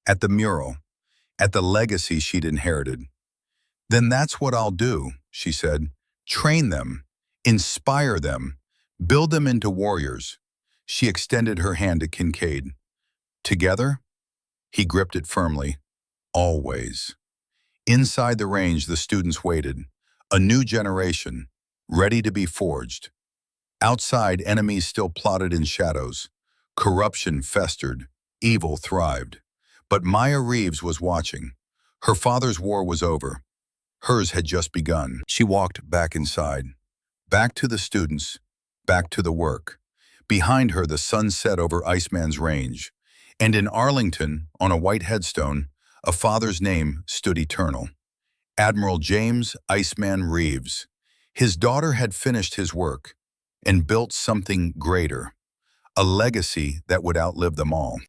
at the mural, at the legacy she'd inherited. Then that's what I'll do, she said. Train them, inspire them, build them into warriors. She extended her hand to Kincaid. Together? He gripped it firmly. Always. Inside the range, the students waited. A new generation, ready to be forged. Outside, enemies still plotted in shadows. Corruption festered. Evil thrived. But Maya Reeves was watching. Her father's war was over. Hers had just begun. She walked back inside, back to the students, back to the work. Behind her, the sun set over Iceman's range, and in Arlington, on a white headstone, a father's name stood eternal. Admiral James Iceman Reeves. His daughter had finished his work and built something greater, a legacy that would outlive them all.